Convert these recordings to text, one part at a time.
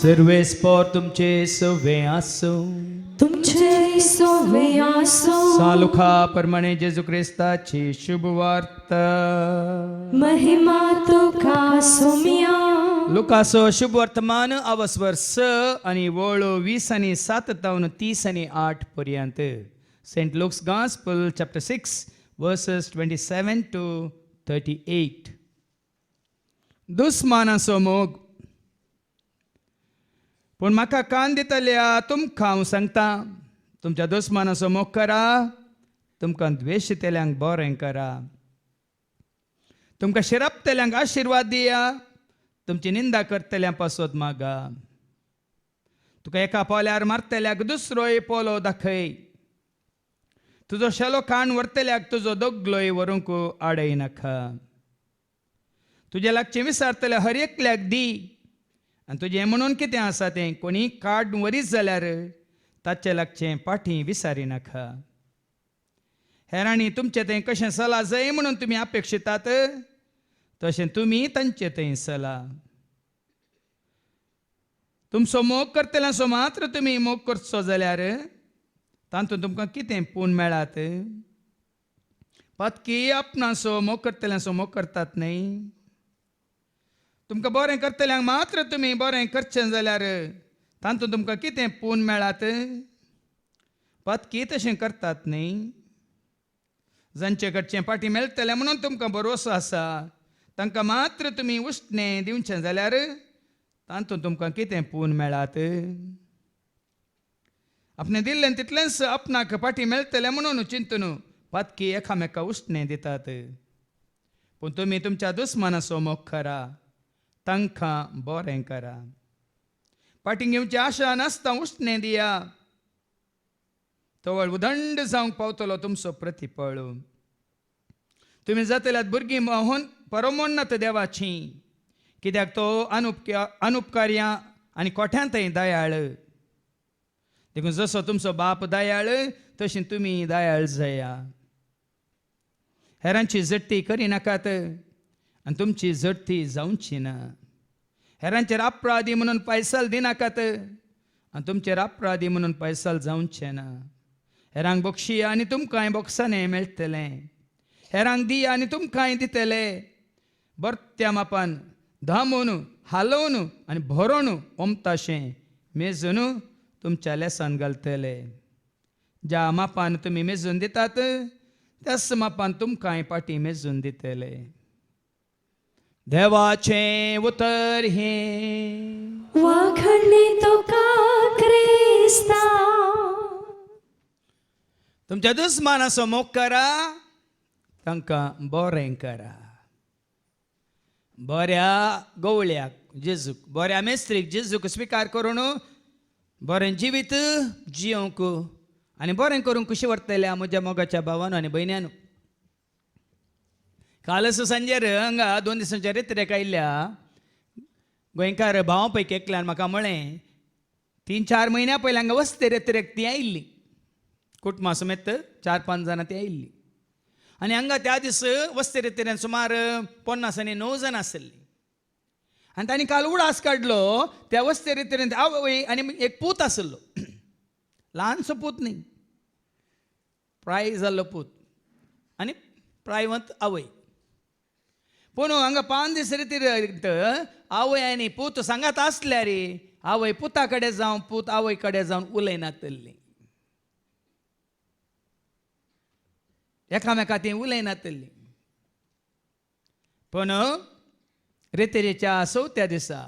सर्वे spore तुमचे सवे आसो तुमचे सोवे आसो सालुखा परमणे जेजू ख्रिस्ताची शुभ वार्ता महिमा तुका सोमिया लुकासो शुभ वर्तमान अवस्वर स आणि वळो 20 आणि 7 तावन 30 आणि 8 पर्यंत. Saint Luke's gospel chapter 6 verses 27 to 38. दुस्मानाचो मोग. पूण म्हाका कान दितल्या तुमकां हांव सांगता, तुमच्या दुस्मानाचो मोग करा, तुमकां द्वेश दितल्यांक बरें करा, तुमकां शिरपतल्यांक आशिर्वाद दिया, तुमची निंदा करतल्यां पासत मागा, तुका एका पोल्यार मारतल्याक दुसरोय पोलो दाखय, तुजो शेलो कान व्हरतल्याक तुजो दोगलोय व्हरूंक आडय नाका, तुजे लागचें विचारतल्या हर एकल्याक दी, आनी तुजें म्हणून कितें आसा तें कोणी काड वरीच जाल्यार ताचे लागचें पाठी विचारी नाका. हेरांनी तुमचें तें कशें चला जाय म्हणून तुमी अपेक्षितात तशें तुमी तांचे थंय चला. तुमचो मोग करतल्यांचो मात्र तुमी मोग करचो जाल्यार तातूंत तुमकां कितें पूण मेळात. पत्की आपणाचो मोग करतल्यांचो मोग करतात न्हय. तुमकां बरें करतल्यांक मात्र तुमी बरें करचें जाल्यार तातूंत तुमकां कितें पूण मेळात. पत्की तशें करतात न्हय. जांचे कडचें पाटी मेळटलें म्हणून तुमकां भरवोसो आसा तांकां मात्र तुमी उश्णें दिवचें जाल्यार तातूंत तुमकां कितें पूण मेळात. आपणें दिल्लें तितलेंच आपणाक पाटी मेळटलें म्हणून चिंतून पत्की एकामेका उश्णें दितात. पूण तुमी तुमच्या दुस्मानाचो मोग करा, तांकां बरें करा. पाटी घेवची आशा नासता उश्णें दिया, तवळ उदंड जावंक पावतलो तुमचो प्रतिफळ. तुमी जातल्यात भुरगीं परमोन्नत देवाची, कित्याक तो अनुपकार्यां आनी कोठ्यांतय दयाळ. देखून जसो तुमचो बाप दयाळ तशी तुमी दयाळ जाया. हेरांची जट्टी करिनाकात आनी तुमची जडती जावची ना. हेरांचेर अपराधी म्हणून पैसाल दिनाकात आनी तुमचेर अपराधी म्हणून पैसाल जावचें ना. हेरांक बक्षिया आनी तुमकांय बोक्साने मेळटलें. हेरांक दिया आनी तुमकांय दितले. बरत्या मापान धामून हालोवन आनी भरोवन ओमताशें मेजून तुमच्या लेसान घालतले. ज्या मापान तुमी मेजून दितात त्याच मापान तुमकांय पाटी मेजून दितले. देवाचें उतर हें वाखडणे तुका क्रिस्ता. तुमच्या दुस्मानाचो मोग करा, तांकां बरें करा. बऱ्या गवळ्याक जेजूक, बऱ्या मेस्त्रीक जेजूक स्विकार करून बरें जिवीत जियोंक आनी बरें करूंक कशें व्हरतल्या म्हज्या मोगाच्या भावान आनी भयण्यान. कालच सांजेर हांगा 2 दिसांच्या रेत्रेक आयिल्ल्या गोंयकार भावा पैकी एकल्यान म्हाका म्हळें 3-4 म्हयन्या पयलीं हांगा वस्ते रेत्रेक ती आयिल्ली, कुटुंबा समेत 4-5 जाणां ती आयिल्ली. आनी हांगा त्या दीस वस्ते रेत्रेन सुमार 50 आनी 9 जाणां आसलीं. आनी तांणी काल उडास काडलो त्या वस्ते रेत्रेन आवय आनी एक पूत आसलो. ल्हानसो पूत न्ही, प्राय जाल्लो पूत आनी प्रायवंत आवय. पूण हांगा 5 दीस रितीर आवय आनी पूत सांगात आसल्यार आवय पुता कडेन जावं पूत आवय कडेन जावन उलयनातली. एकामेका ती उलयनातली. पूण रेतेरेच्या 4थ्या दिसा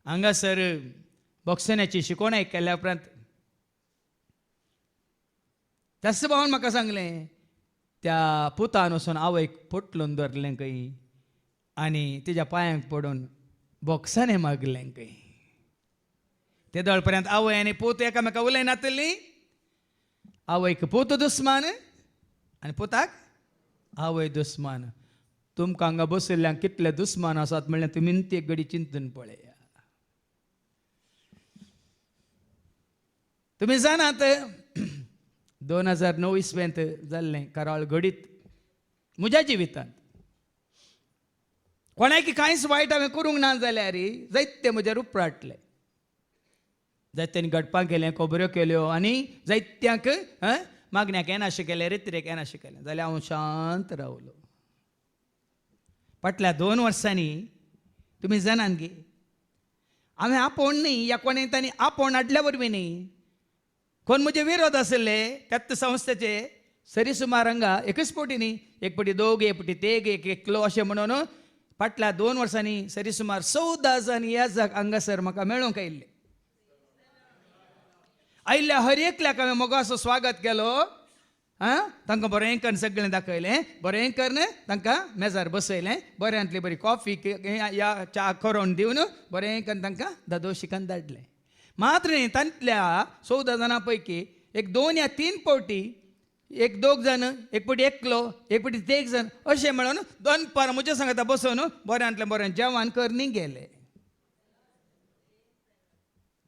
हांगासर बोक्सनाची शिकोवणी केल्या उपरांत त्याच भावान म्हाका सांगलें त्या पुतान वचून आवयक पोटलून धरलें खंय आनी तिच्या पांयांक पडून बोक्साने मागलें खंय. ते दळ पर्यंत आवय आनी पूत एकामेका उलयनातली. आवयक पूत दुस्मान आनी पुताक आवय दुस्मान. तुमकां हांगा बसयल्ल्यांक कितले दुस्मान आसात म्हणल्यार तुमी ती एक घडी चिंतून पळया. तुमी जाणात 2009 इसवेंत जाल्लें कराळ घडीत म्हज्या जिवितांत कोणाक कांयच वायट हांवें करूंक ना जाल्यार जायते म्हजेर उपराटले. जायत्यांनी घडपाक गेलें, खबऱ्यो केल्यो आनी जायत्यांक मागण्याक येनाशें केलें, रेत्रेक येनाशें केलें. जाल्यार हांव शांत रावलो. फाटल्या 2 वर्सांनी तुमी जाणान गे हांवें आपोवन न्ही, या कोणें तांणी आपोवन हाडल्या वरवीं न्ही, कोण म्हजे विरोध आसले त्याच संस्थेचे सरीसुमार हांगा एकच पोटी न्ही, एक पोटी दोग, एक पोटी तेग, एक एकलो अशें म्हणून फाटल्या 2 वर्सांनी सरीसुमार 14 जण याजक हांगासर म्हाका मेळूंक आयिल्ले. आयिल्ल्या हर एकल्याक हांवें मोगाचो स्वागत केलो. तांकां बरें करून सगळें दाखयलें, बरें करून तांकां मेजार बसयलें, बऱ्यांतली बरी कॉफी या च्या करून दिवन बरें करून तांकां दादोशीकान धाडलें. मात्र न्ही तांतल्या 14 जाणां पैकी एक 2 या 3 पावटी, एक 2 जण, एक पावटी एकलो, एक पावटी तेग जण अशें मेळून दनपार म्हज्या सांगाता बसून बऱ्यांतलें बरें जेवण करनी गेले.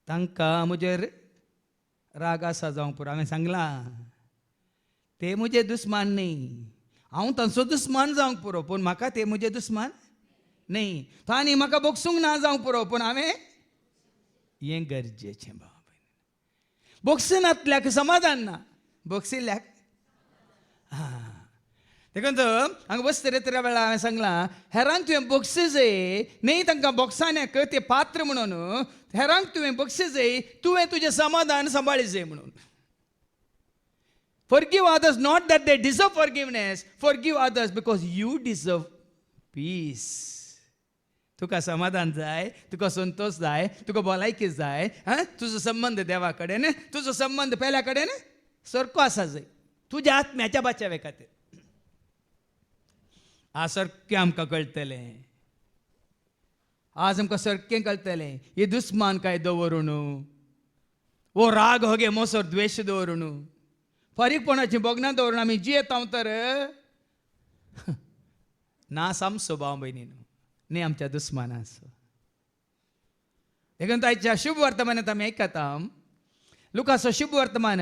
तांकां म्हजेर राग आसा जावंक पुरो. हांवें सांगलां ते म्हजे दुस्मान न्ही, हांव तांचो दुस्मान जावंक पुरो, पूण म्हाका ते म्हजे दुस्मान न्ही. तांणी म्हाका बोगसूंक ना जावंक पुरो, पूण हांवें हें गरजेचें. बाबा बोगसनातल्याक समाधान ना, बोगसिल्ल्याक देखून हांगा बसता तरे वेळा हांवें सांगलां हेरांक तुवें बक्षिजय न्ही, तांकां बॉक्सान्याक ते पात्र म्हणून हेरांक तुवें बक्षिजय, तुवें तुजें समाधान सांबाळिजय म्हणून. Forgive others not that they deserve forgiveness. Forgive others because you deserve peace. तुका समाधान जाय, तुका संतोष जाय, तुका भलायकी जाय, तुजो संबंध देवा कडेन, तुजो संबंध पेल्या कडेन सारको आसा जाय तुज्या आत्म्याच्या बाच्यावे खातीर. आज सारकें आमकां कळटलें, आज आमकां सारकें कळटलें हे दुस्मान काय दवरून, वो राग होगे मोसोर द्वेश दवरून, फारीकपणाची बोगनां दवरून आमी जियेता तर ना सामसो भाव भयणीनो, न्ही आमच्या दुस्मानाचो. देखून आयच्या शुभ वर्तमानांत आमी आयकता लुकाचो शुभ वर्तमान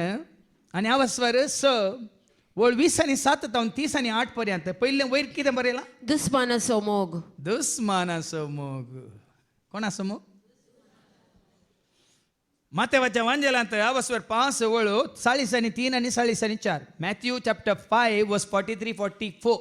आनी आवस्वर 6 वळ 20 आनी 7 तावन 30 आनी 8 पर्यंत. पयलें वयर कितें बरयलां? दुस्मानाचो मोग. दुस्मानाचो मोग. कोणाचो मोग? मातेवाच्या वांजेलांत आवस्वर 5 वळ 40 आनी 3 आनी 4. मॅथ्यू चॅप्टर 5 वर्स 43-44.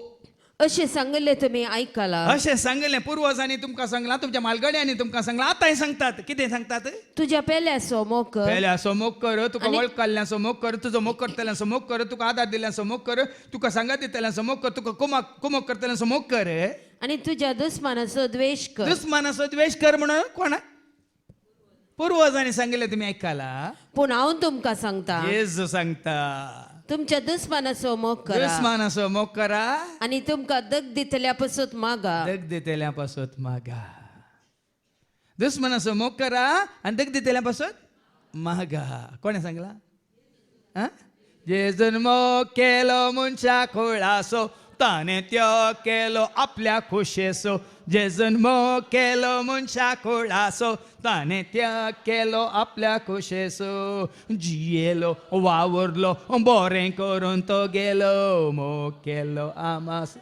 अशें सांगले तुमी आयकलां. अशें सांगलें पुर्वजांनी तुमकां सांगलां, तुमच्या मालगड्यांनी तुमकां सांगलां, आतांय सांगतात. कितें सांगतात? तुज्या पेल्याचो मोग कर. पेल्याचो मोग कर, तुका वळखल्ल्याचो मोग कर, तुजो मोग करतल्यांचो मोग कर, तुका आदार दिल्ल्याचो मोग कर, तुका सांगात दितल्यांचो मोग कर, तुका कुमक करतल्यांचो मोग कर, आनी तुज्या दुस्मानाचो द्वेश कर. दुस्मानाचो द्वेश कर म्हणून कोणा पुर्वजांनी सांगले तुमी आयकलां. पूण हांव तुमकां सांगता, येजू सांगता तुमच्या दुस्मानाचो मोग करा दुस्मानाचो मोग करा आनी तुमकां दग दितल्या पसत मागा. दग दितल्या पासत मागा. दुस्मानाचो मोग करा आनी दग दितल्या पासत मागा. कोणे सांगला? जेजून मोग केलो मनशा खोळासो, ताणे त्यो केलो आपल्या खोशेसो. जेजून मोग केलो मनशा खोळासो, ताणे त्या केलो आपल्या खोशेसो. जियेलो वावरलो बरें करून तो गेलो, मोग केलो आमास.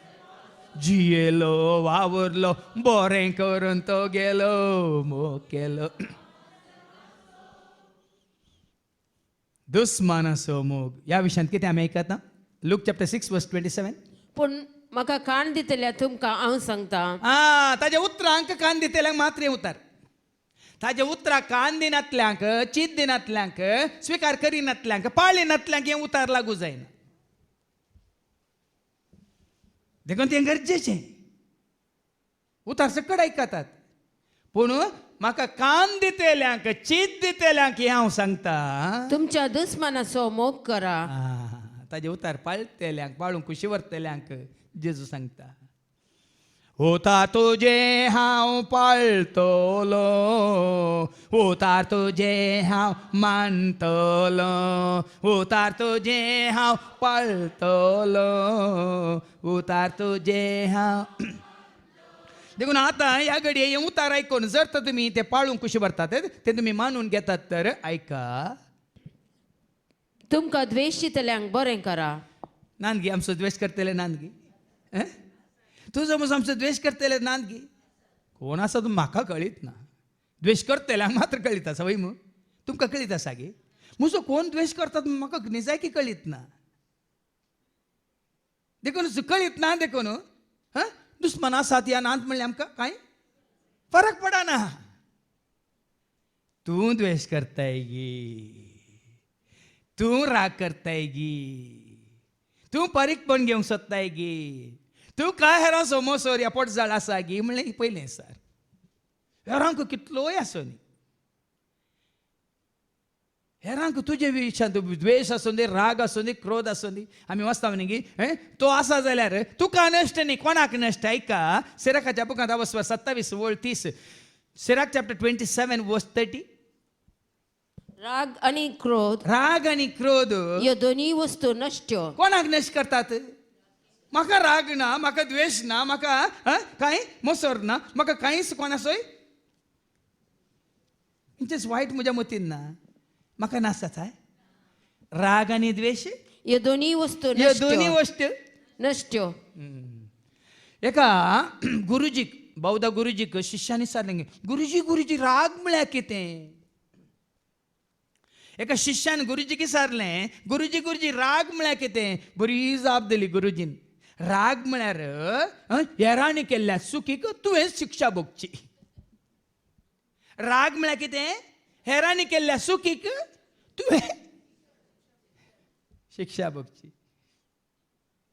जियेलो वावरलो बरें करून तो गेलो, मोग केलो. दुस्मानाचो मोग ह्या विशयान कितें आमी आयकता? लूक चॅप्टर 6 वर्स 27. पूण म्हाका कान दितल्या तुमकां हांव सांगता. ताज्या उतरांक कान दितल्यांक मात्र उतार. ताज्या उतराक कान दिनातल्यांक, चीत दिनातल्यांक, स्विकार करिनातल्यांक, पाळिनातल्यांक हें उतार लागू जायना. देखून तें गरजेचें. उतार सकट आयकतात. पूण म्हाका कान दितल्यांक, चीत दितल्यांक हें हांव सांगता, तुमच्या दुस्मानाचो मोग करा. ताजे उतार पाळटल्यांक, पाळूंक कुशी व्हरतल्यांक जेजू सांगता. उतार तुजे हांव पाळटलो, उतार तुजे हांव मानतलो, उतार तुजे हांव पाळटलो, उतार तुजे हांव. देखून आतां ह्या घडये हे उतार आयकून जर तर तुमी ते पाळूंक कुशी व्हरतात ते तुमी मानून घेतात तर आयका. तुमकां द्वेश दितल्यांक बरें करा. नानगी आमचो द्वेश करतले नानगी. तुजो म्हजो आमचो द्वेश करतले नानगी. कोण आसा तो म्हाका कळीत ना. द्वेष करतल्यांक मात्र कळीत आसा वय मग तुमकां कळीत आसा गे. म्हजो कोण द्वेष करता म्हाका निजायकी कळीत ना. देखून कळीत ना देखून दुस्मन आसात या नात म्हणल्यार आमकां कांय फरक पडना. तूं द्वेष करताय गी, तूं राग करताय गी, तूं परीकपण घेवंक सोदताय गी, तूं काय हेरां समोसोर या पोटजाळ आसा गी म्हणलें पयलें सर. हेरांक कितलोय आसो न्ही, हेरांक तुजे विशयान द्वेष आसूं दी, राग आसूं दी, क्रोध आसूं दी. आमी वाचता न्ही गी तो आसा जाल्यार तुका नश्ट न्ही कोणाक नश्ट. ऐका सिराकाच्या बुकांत 27:30 सिराक चॅप्टर 27:30. राग आणि क्रोध राग आणि क्रोध ह्यो दोन्ही वस्तू नश्ट. कोणाक नश्ट करतात. म्हाका राग ना, म्हाका द्वेष ना, म्हाका कांय मोसोर ना, म्हाका कांयच कोणाचोय म्हणजेच वायट म्हज्या मतीन ना, म्हाका नासता. राग आणि द्वेष ह्यो दोन्ही वस्तू ह्यो दोन्ही गोष्ट नश्ट. एका गुरुजीक बौद्ध गुरुजीक शिष्यानी सांगलें गुरुजी राग म्हळ्यार कितें. एका शिष्यान गुरुजीक विचारलें गुरुजी राग म्हळ्यार कितें. बरी जाप दिली गुरुजीन. राग म्हळ्यार हेरांनी केल्ल्या चुकीक तुवें शिक्षा भोगची. राग म्हळ्यार कितें. हेरांनी केल्ल्या चुकीक तुवें शिक्षा भोगची.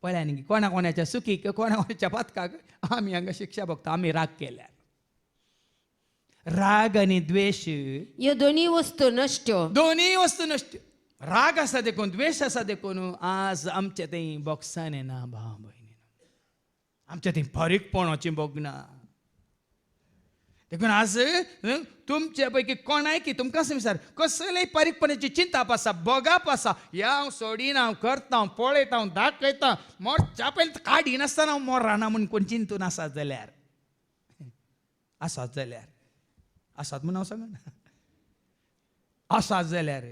पळया न्ही कोणा कोणाच्या चुकीक कोणा कोणाच्या पातकाक आमी हांगा शिक्षा भोगता आमी राग केल्यार. राग आणि द्वेष ह्यो दोन्ही वस्तू नश्ट. दोन्ही वस्तू नश्ट. राग आसा देखून द्वेष आसा देखून आज आमच्या थंय बॉक्सान येना भाव भयणी. आमच्या थंय फारीकपणाची बोगना देखून आज तुमचे पैकी कोणाय की तुमकां विचार कसलेय फारीकपणाची चिंताप आसा बोगाप आसा. या हांव सोडीन हांव करता हांव पळयता हांव दाखयता मोरच्या पयलीं काडी नासतना हांव मोर राना म्हूण कोण चिंतून आसात जाल्यार आसात म्हूण हांव सांगना. आसात जाल्यार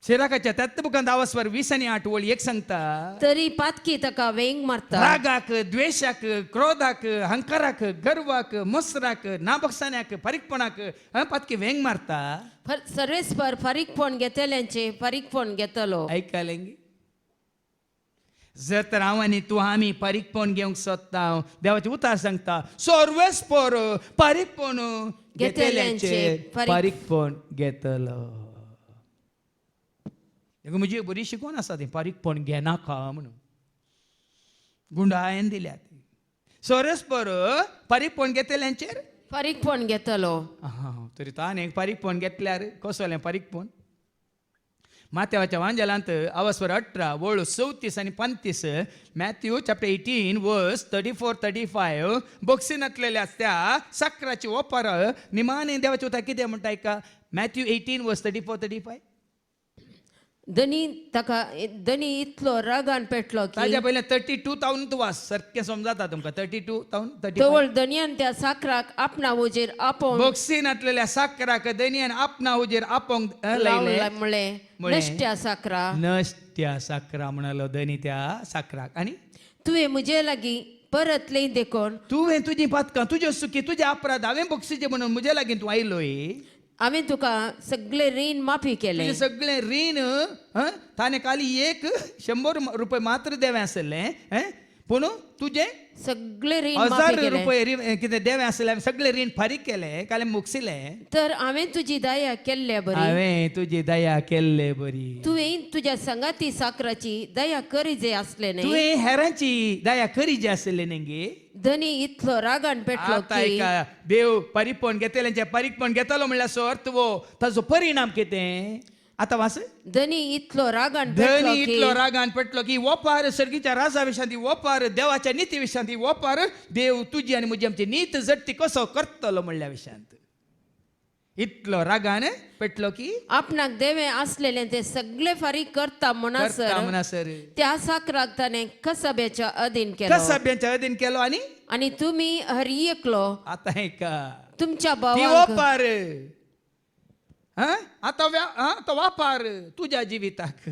सिराकाच्या 20:20 एक सांगता. तरी पातकी ताका वेंग मारता. रागाक द्वेषाक क्रोधाक हंकाराक गर्वाक मसराक नाबक्षान्याक फारीकपणाक पातकी वेंग मारता. सर्वेस्पर फारीकपण घेतल्यांचे फारीकपण घेतलो. ऐकालें गे. जर तर हांव आनी तूं आमी फारीकपण घेवंक सोदता देवाचे उतार सांगता सर्वेस्पर फारीकपण घेतल्यांचे फारीकपण घेतलो. म्हजी बरी शिकवण आसा ती फारीकपण घेनाका म्हणून गुंडायन दिल्या. सर्वेस्पर फारीकपण घेतल्यांचेर फारीकपण घेतलो. तरी ताणें फारीकपण घेतल्यार कसलें फारीकपण. माथ्यावाच्या वांजेलांत 18:34 आणि 35 मॅथ्यू चॅप्टर 18 34-35 बक्षीन घातलेल्या त्या साखराची ओपार निमाणे देवाचे उतार कितें म्हणटा ऐका. मॅथ्यू 18 34-35. धनी इतलो रागान पेटलो की ताज्या पयलें 32,000 तूं वाच सारकें समजाता तुमकां. 32,000 तवळ धनयान त्या साखराक आपणा उजेर आपोवंक बक्षीन घातलेल्या साखराक दनयान आपणा उजेर आपोवंक लायले म्हळें नश्ट्या साखरा. नश्ट्या साखरा म्हणलो धनी त्या साखराक. आनी तुवें म्हजे लागीं परत लई देखून तुवें तुजी पातकां तुज्यो सुखी तुजे अपराध हांवें बक्षीचे म्हणून म्हजे लागीं तूं आयलोय. हांवें तुका सगळे रीण माफी केले. तुजें सगळें रीण ताणें खाली 100 रुपये मात्र देवें आसलें पूण तुजें सगळे रीण 1000 रुपये कितें देवें आसलें सगळें रीण फारीक केलें कालें मुगसिलें. तर हांवें तुजी दया केल्ले बरी. हांवें तुजी दया केल्ले बरी. तुवें तुज्या संगाती साखराची दया करी जे आसले न्ही. तुवें हेरांची दया करी जे आसले न्ही गे. धनी इतलो रागान पेटलो आतां की एका देव फारीकपण घेतल्यांचे फारीकपण घेतलो म्हणल्यार सो अर्थ वो ताजो परिणाम कितें. आतां वास. धनी इतलो रागान पेटलो धनी की इतलो रागान पेटलो की वोपार सर्गीच्या राजा विशांती वोपार देवाच्या निती विशांती वोपार देव तुजी आनी म्हजी आमची नीत जडती कसो करतलो म्हणल्या विशांत इतलो रागान पेटलो की आपणाक देवे असलेले ते सगळे फारीक करता म्हणसर त्या साखराक ताणें कसब्याच्या अधीन केलो. कसब्याच्या अधीन केलो आणि तुम्ही हर एकलो आतां एका तुमच्या ती भावाक वोपार आतां वापार तुज्या जिविताक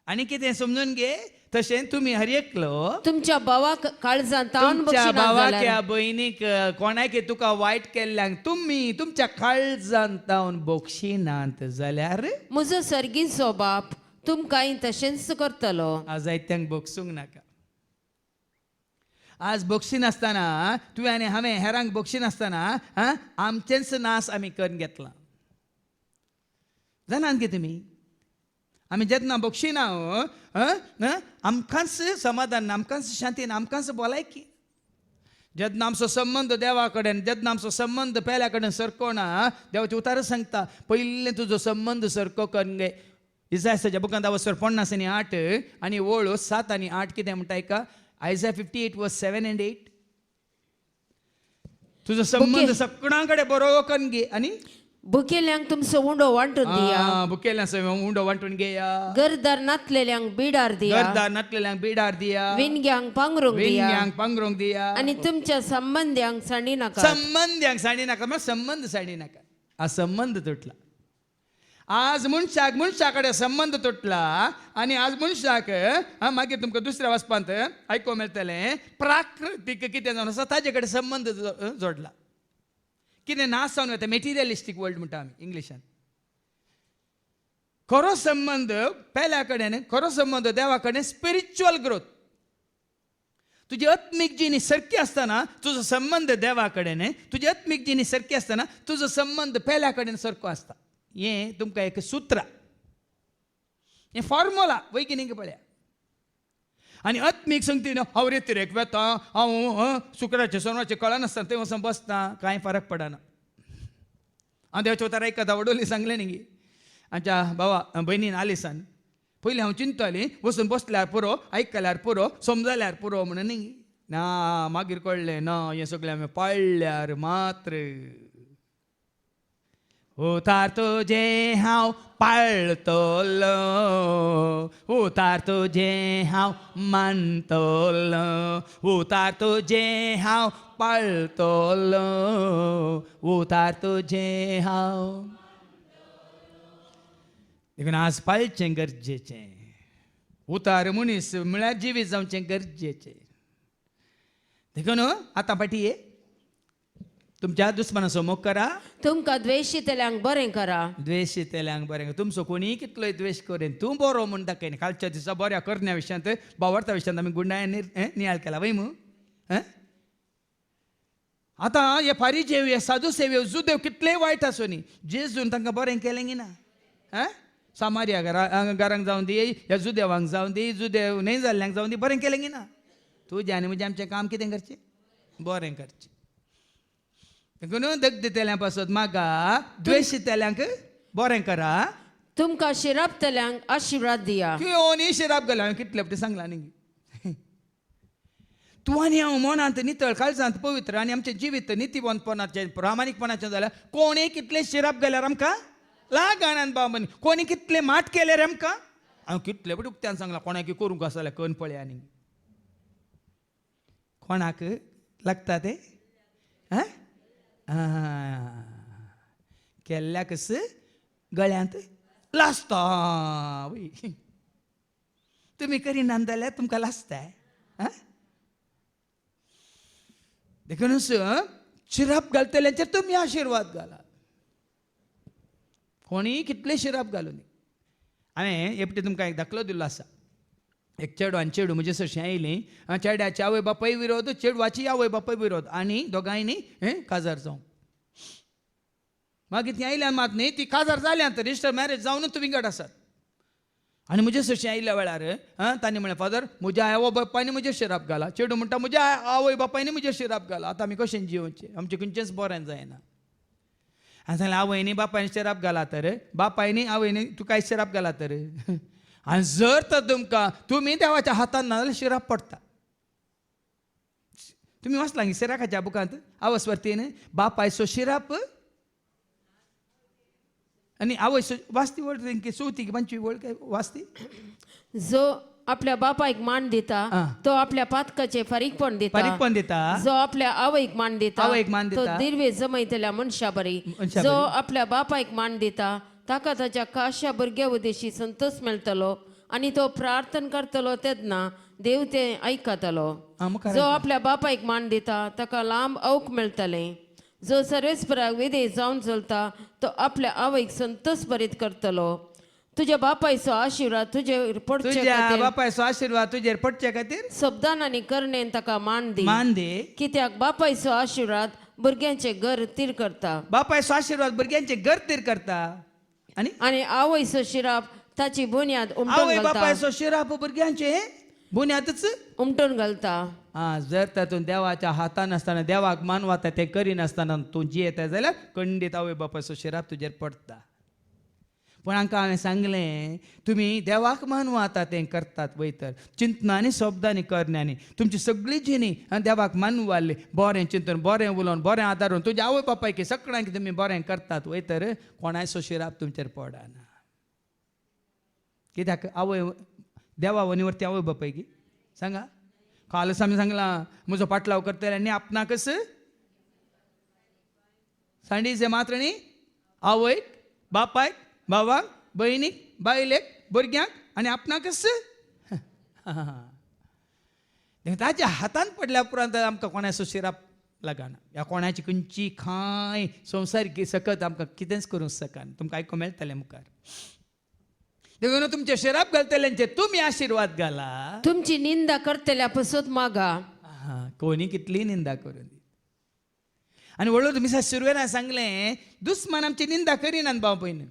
आणि कितें समजून घे तशें तुमी हर एकलो तुमच्या भावाक काळजांत तावन तुमच्या बक्षिना भावाक जाल्यार या भयणीक कोणाक तुका वायट केल्ल्यांक तुमी तुमच्या काळजांत तावन बोक्षिनात जाल्यार म्हजो सर्गीचो बाप तुमकांय तशेंच करतलो. आज जायत्यांक बोगसूंक नाका. आज बोगशी नासतना तुवें आनी हांवें हेरांक बोगशी नासतना आमचेच नास आमी करून घेतला. जाणात गे तुमी आमी जेन्ना बोगशिना आमकांच समाधान आमकांच शांतीन आमकांच भलायकी. जेन्ना आमचो संबंद देवा कडेन जेन्ना आमचो संबंद पेल्या कडेन सरकोना देवाचे उतार सांगता पयलीं तुजो संबंद सरको करून गे. इसायासाच्या बुकांत 50 आनी 8 आनी ओळ 7 आनी 8 कितें म्हणटा का Isaiah 58 verse 7 and 8. तुजो संबंद सगळ्यां कडेन बरो करून घे आनी भुकेल्यांक तुमचो उंडो वांटून दिया. बुकेल्यांक उंडो वांटून घेया. गरदार नातलेल्यांक बिडार दिया. गरदार नातलेल्यांक बिडार दिया. विणग्यांक पांघरूंक दिया. विणग्यांक पांघरूंक दिया. आनी तुमच्या संबंध्यांक सांडी नाका. संबंध्यांक सांडी नाका म्हळ्यार संबंद सांडी नाका. हा संबंद तुटला. आज मनशा कडेन संबंद तुटला आनी आज मनशाक मागीर तुमकां दुसऱ्या वचपांत आयको मेळटलें प्राकृतीक कितें जावन आसा ताजे कडेन संबंद जोडला. कितें नास जावन वता मेटिरियलिस्टीक वर्ल्ड म्हणटा आमी इंग्लिशान. खरो संबंद पेल्या कडेन खरो संबंद देवा कडेन स्पिरिच्युअल ग्रोथ. तुजी आत्मीक जिणी सारकी आसतना तुजो संबंद देवा कडेन तुजी आत्मीक जिणी सारकी आसतना तुजो संबंद पेल्या कडेन सारको आसता. हें तुमकां एक सूत्र हें फॉर्मुला वैज्ञानीक पळया. आनी आत्मीक संगतीन हांव रेतीरेक वेता हांव शुक्राचे सोनवाचे कळनासतना थंय वचून बसता कांय फरक पडना. हांव देवाच्या उतार आयकता वडोली सांगलें न्ही आमच्या भावा भयणीन आलिसान पयलीं हांव चिंततालीं वचून बसल्यार पुरो आयकल्यार पुरो समजल्यार पुरो म्हणून न्ही. ना मागीर कळ्ळें ना हें सगळें हांवें पाळल्यार मात्र उतार तुजे हांव पाळटलो उतार तुजे हांव मानतलो उतार तुजे हांव पाळटलो उतार तुजे हांव. देखून आज पाळचें गरजेचें. उतार मनीस म्हळ्यार जिवीत जावचें गरजेचें. देखून आतां फाटी तुमच्या दुस्मनाचो मोग करा. तुमकां द्वेशितल्यांक बरें करा. द्वेशितल्यांक बरें करा. तुमचो कोणीय कितलोय द्वेश करेन तूं बरो म्हूण दाखयना. कालच्या दिसा बऱ्या करण्या विशयांत बावर्ता विशयांत आमी गुंडाळ्या नियाळ केला वय मू. आतां हे फारीजेव हे साधू सेवेव जुदेव कितलेय वायट आसूं न्ही जेजून तांकां बरें केलें ना. सामार्या घरांक जावं दी ह्या जुदेवांक जावं दी जुदेव न्हय जाल्ल्यांक जावं दी बरें केलें ना. तुजें आनी म्हजें आमचें काम कितें करचें बरें करचें. देखून दगदीतल्या पासत म्हाका द्वेशितल्यांक बरें करा. तुमकां शिरापतल्यांक आशिर्वाद दिया. किंवा शिराप घाला हांवें कितले फावटी सांगलां न्ही. तूं आनी हांव मनांत नितळ काळजांत पवित्र आनी आमचें जिवीत नितीवंतपणाचें प्रामाणीकपणाचें जाल्यार कोणें कितले शिराप घाल्यार आमकां लागणान बाबनी कोणी कितले माट केले रे आमकां. हांव कितले फावटी उक्त्यान सांगलां कोणाक करूंक आसा जाल्यार करून पळया न्ही. कोणाक लागता तें केल्ल्याकच गळ्यांत लासता. तुमी करिना जाल्यार तुमकां लासताय. देखून शिराप घालतल्यांचेर तुमी आशिर्वाद घाला. कोणीय कितले शिराप घालून. हांवें हेपटी तुमकां एक दाखलो दिल्लो आसा. एक चेडो आनी चेडू म्हणजे सशी आयलीं. चेड्याचे आवय बापाय विरोध चेडवाची आवय बापाय विरोध आनी दोगांयनी काजार जावं. मागीर ती आयल्यान मात न्ही ती काजार जाल्यांत रजिस्टर मॅरेज जावन तुमी गट आसात. आनी म्हजे सशी आयिल्ल्या वेळार तांणी म्हळें फादर म्हज्या आवय बापायनी म्हजेर शिराप घाला. चेडू म्हणटा म्हज्या आवय बापायनी म्हजेर शिराप घाला. आतां आमी कशें जिवचें आमचें खंयचेंच बरें जायना. हांवें सांगलें आवयनी बापायनी शिराप घाला तर बापायनी आवयनी तूं कांय शिराप घाला तर. आनी जर तर तुमकां तुमी देवाच्या हातान ना जाल्यार शिराप पडटा. तुमी वाचलां सिराकाच्या बुकांत आवस्वर्तीन बापायचो शिराप आनी आवयचो वाचती वळ चवथी पंचवी वळ काय वाचती. जो आपल्या बापायक मान दिता तो आपल्या पातकाचे फारीकपण दिता. जो आपल्या आवयक मान दिता तो दिर्वे जमयतल्या मनशा बरी. जो आपल्या बापायक मान दिता ताका ताच्या काशा भुरग्या उदेशी संतोष मेळटलो आणि तो प्रार्थना करतलो तेदना देव ते ऐकतलो. मग जो आपल्या बापायक मान दिता ताका लांब औक मेळटले. जो सर्वेस्पराक विधेय जावन चलता तो आपल्या आवयक संतोष भरीत करतलो. तुझ्या बापायचो आशीर्वाद तुझे पडचे तुझ्या बापायचो आशीर्वाद तुझेर पडचे खातीर शब्दान आनी कर्णेन ताका मान दे. कित्याक बापायचो आशीर्वाद भुरग्यांचे घर तीर करता. बापायचो आशीर्वाद भुरग्यांचे घर तीर करता. आणि आवयचो शिराप ताची बुन्याद उमटून घालता. बापायचो शिराप भुरग्यांचे बुन्यादच उमटून घालता. जर तातून देवाच्या हातान असताना देवाक मानवाता ते करिनासतना तूं जियेता जाल्यार खंडीत आवय बापायचो शिराप तुजेर पडटा. पण हांकां हांवें सांगलें तुमी देवाक मानवाता तें करतात वय तर चिंतनांनी शब्दांनी करण्यांनी तुमची सगळी जिणी आनी देवाक मानवाली बरें चिंतून बरें उलोवन बरें आदारून तुज्या आवय बापायक सगळ्यांक तुमी बरें करतात वय तर कोणाचो शिराप तुमचेर पडना. कित्याक आवय देवा वनीवरती आवय बापायकी सांगा. कालच आमी सांगला म्हजो पाटलाव करतले आनी आपणाकच सांडीचे मात्र न्ही आवयक बापायक भावाक भयणीक बायलेक भुरग्यांक आनी आपणाकच ताच्या हातान पडल्या उपरांत आमकां कोणाचो शिराप लागना. ह्या कोणाची खंयची खांय संवसारीक सकत आमकां कितेंच करूंक शकना. तुमकां आयकूंक मेळटलें मुखार. देखून तुमचे शिराप घालतल्यांचे तुमी आशीर्वाद घाला. तुमची निंदा करतल्या पसत मागा. कोणी कितली निंदा करून दी. आनी वळून तुमी सुरवेरा सांगलें दुस्मान आमची निंदा करिनात भाव पयन.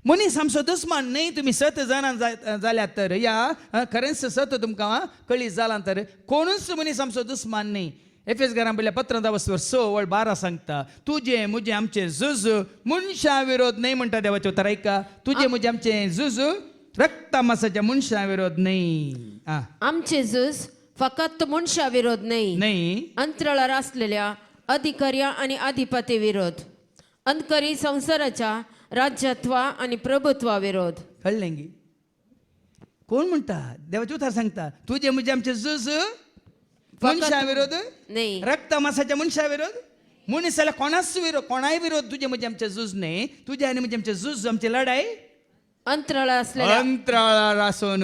मनीस आमचो दुस्मान न्ही. तुमी सत जाणां जाल्यात तर या खरेंच सत तुमकां कळीत जालां तर कोणूच मनीस आमचो दुस्मान न्ही. एफेसकारां पयल्या पत्र 10:6-12 सांगता तुझे मुझे आमचे झुज मनशा विरोध नाही म्हणटा देवाचे उतर ऐका. तुझे मुझे आमचे झुज रक्ता मासाच्या मनशा विरोध नाही. आमचे झुज फकत मनशा विरोध नाही अंतराळार असलेल्या अधिकाऱ्या आणि अधिपती विरोध. अंधकारी संसाराच्या राज्यत्वा आणि प्रभुत्वा विरोध. कळलें गी. कोण म्हणटा देवाचे उतर सांगता तुझे मुझे आमचे झुज मनशा विरोध नाही रक्त मासाच्या मनशा विरोध. मनीस जाल्यार कोणाच विरोध कोणाय विरोध तुझे म्हणजे आमचे झूज न्ही. तुझे आनी म्हणजे आमचे झूज आमची लढाई अंतराळार असलेल्या अंतराळार आसून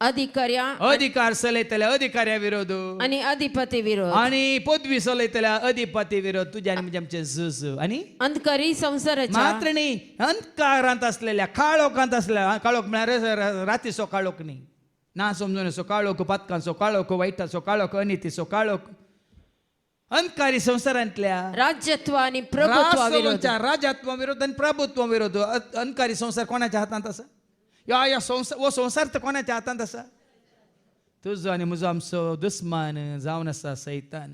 अधिकार चलयतल्या अधिकाऱ्या विरोध आणि अधिपती विरोध आणि पदवी चलयतल्या अधिपती विरोध तुझे आनी म्हणजे आमचे झूज. आणि अंधकारी संसाराच्या मात्र न्ही अंधकारांत असलेल्या काळोखांत असलेल्या काळोख म्हळ्यार रातीचो काळोख न्ही ना समजून काळोख पातकांचो काळोख वायटाचो काळोख अनितीचो काळोख अंधकारी संसारांतल्या राज्यत्व आणि प्रभुत्वा विरोध. राज्यत्व विरोध आणि प्रभुत्व विरोध. अंधकारी संसार कोणाच्या हातांत आसा. या संसार तर कोणाच्या हातांत आसा. तुजो आनी म्हजो आमचो दुस्मान जावन आसा सैतान.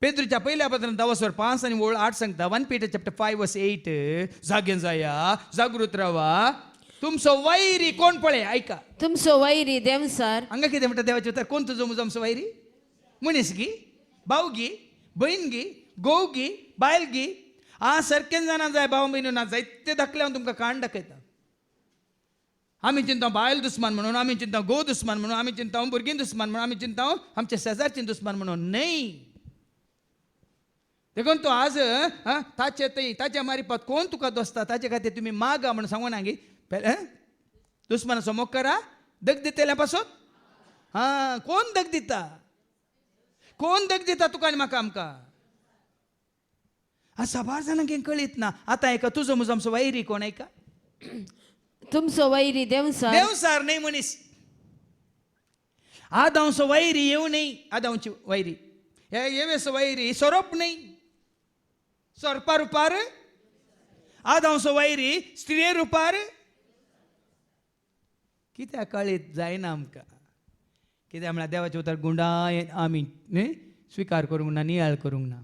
पेद्रूच्या पहिल्या पत्रांत 10:5 आनी 8 सांगता 1 Peter chapter 5:8 जागेन जाया जागृत रावा तुमचो वैरी कोण पळय ऐका. तुमचो वैरी देवसार. हांगा कितें म्हणटा देवाचे उतर कोण तुजो म्हजो आमचो वैरी. मनीस गी भाव गी बहीण गी घोव गी बायल गी सारकें जाणा जाय भाव भयणू ना जायते दाखले हांव तुमकां काण दाखयता. आमी चिंता बायल दुस्मान म्हणून आमी चिंता घोव दुस्मान म्हणून आमी चिंता भुरगीं दुस्मान म्हणून आमी चिंता आमच्या शेजारची दुस्मान म्हणून न्ही. देखून तो आज ताच्या मारिपात कोण तुका दोसता ताचे खातीर तुमी मागा म्हणून सांगू ना गी. दुस्मानाचो मोग करा दग दितल्या पासून कोण दग दिता कोण दग दिता तुका आनी म्हाका आमकां साबार जाणांक कळीत ना. आतां ऐका तुजो म्हजो आमचो वैरी कोण ऐका. तुमचो वैरी देवसार. देवसार न्ही मनीस. आदांचो वैरी येव न्ही. आदांची वैरी येवेचो वैरी सोरोप न्ही सोरपा रुपार. आदांचो वैरी स्त्रिये रुपार. कित्याक कळीत जायना आमकां. कित्याक म्हळ्यार देवाचे उतर गुंडाय आमी स्विकार करूंक ना नियाळ करूंक ना.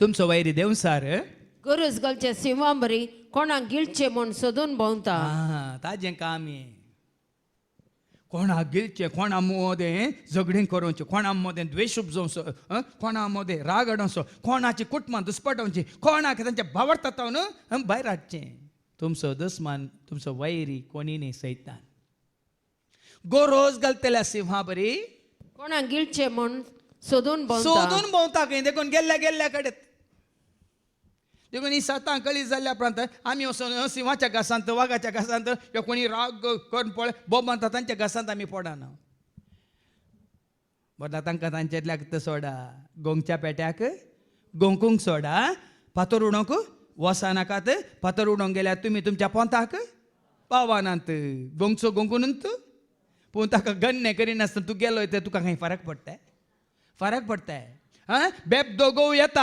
तुमचो वैरी देवसार गरज घालचे सिंवांबरी कोणाक गिळचे म्हूण सोदून भोंवता. ताजें काम हें. कोणाक गिळचे कोणा मोदें झगडीं करूंचे कोणा मोदें द्वेश उपजोवचो कोणा मोदें राग हाडोवचो कोणाची कुटुंबां दुस्पटोवची कोणाक तांच्या भावार्थांतून भायर हाडचें. तुमचो दुस्मान तुमचो वैरी कोणी न्ही सैतान. गोरोज घालतल्या सिंहा बरी कोणाक गिळचे म्हूण सोदून भोंवता खंय देखून गेल्ल्या कडेन देखून ही सातां कळी जाल्ल्या उपरांत आमी वचून सिंहाच्या घासांत वागाच्या घासांत या कोणी राग करून पळय बोबांता तांच्या घासांत आमी पडना. बदला तांकां तांच्यातल्याक सोडा, गोंगच्या पेट्याक गोंकूंक सोडा, फातर उडोवंक वचनाकात. फातर उडोवंक गेल्यार तुमी तुमच्या पोंताक पावनात. गोंगचो गोंकूनच पूण ताका गन्य करिनासतना तूं गेलोय तर तुका खंय फरक पडटा? फरक पडटाय. बेब दोगो येता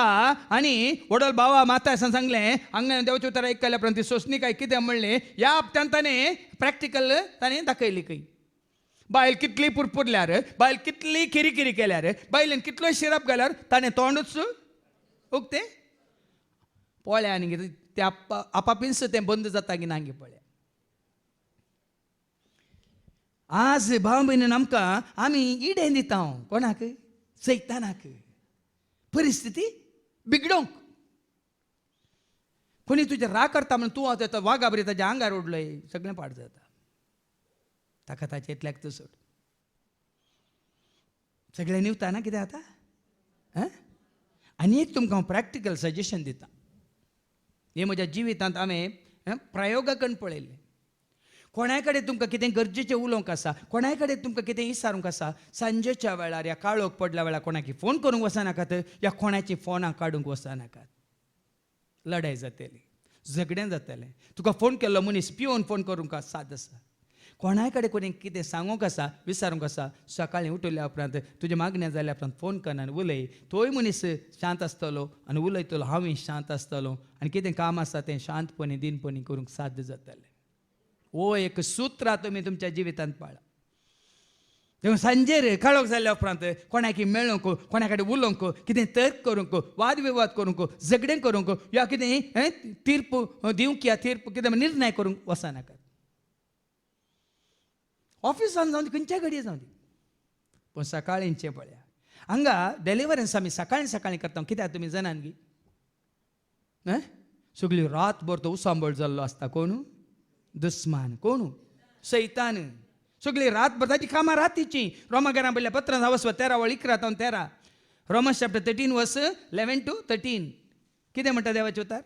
आनी वडोल भावा माता सांगलें हांगा देवचे उतर ऐकल्या उपरांत ती सोसणी काय कितें म्हणलें ह्या हप्त्यान ताणें प्रॅक्टिकल ताणें दाखयली खंय. बायल कितली पुरपुरल्यार, बायल कितली किरी किरी केल्यार, बायलेन कितलो शिरप घाल्यार ताणें तोंडूच उगतें पळया आनी कितें तें आपापीस तें बंद जाता की ना गे पळया. आज भाव भयणीन आमकां आमी इडें दिता कोणाक? सैतानाक. परिस्थिती बिगडोवंक. कोणी तुजें राग करता म्हणून तूं आतां वागा बरी ताच्या आंगार उडलय सगळें पाड जाता. ताका ताचे इतल्याक तूं सोड. सगळें निवता ना कितें जाता. आनी एक तुमकां हांव प्रॅक्टिकल सजेशन दिता. हे म्हज्या जिवितांत हांवें प्रयोगा करून पळयल्ले. कोणाय कडेन तुमकां कितें गरजेचें उलोवंक आसा, कोणाय कडेन तुमकां कितें विचारूंक आसा, सांजेच्या वेळार या काळोख पडल्या वेळार कोणाकी फोन करूंक वचनाकात, या कोणाची फोनां काडूंक वचनाकात. लढाय जातली, झगडें जातलें. तुका फोन केल्लो मनीस पिवून फोन करूंक साद आसा. कोणाय कडेन कोणी कितें सांगूंक आसा, विचारूंक आसा, सकाळीं उठल्या उपरांत तुज्या मागण्या जाल्या उपरांत फोन कर आनी उलय. तोय मनीस शांत आसतलो आनी उलयतलो, हांवूय शांत आसतलो आनी कितें काम आसा तें शांतपणी दिनपणी करूंक साध्य जातलें. हो एक सूत्र तुमी तुमच्या जिवितांत पाळा. तेव्हा सांजेर काळोख जाल्ल्या उपरांत कोणाकी मेळूंक, कोणा कडेन उलोवंक, कितें तर्क करूंक, वाद विवाद करूंक, झगडें करूंक, या कितें तीर्प दिवंक या तीर्प कितें निर्णय करूंक वचनाकात. ऑफिसान जावन खंयच्या घडये जावन पूण सकाळींचें पळया. हांगा डेलिव्हरन्स आमी सकाळीं सकाळीं करता. कित्याक तुमी जाणात गी सगळी रातभर तो उसांबळ जाल्लो आसता. कोण? दुस्मान. कोण? सैतान. सगळी रातभर ताची कामां रातीची. रोमाकारां पयल्या पत्रां 13:11-13. रोमन्स चॅप्टर 13 वर्स 11 to 13. कितें म्हणटा देवाचे उतार?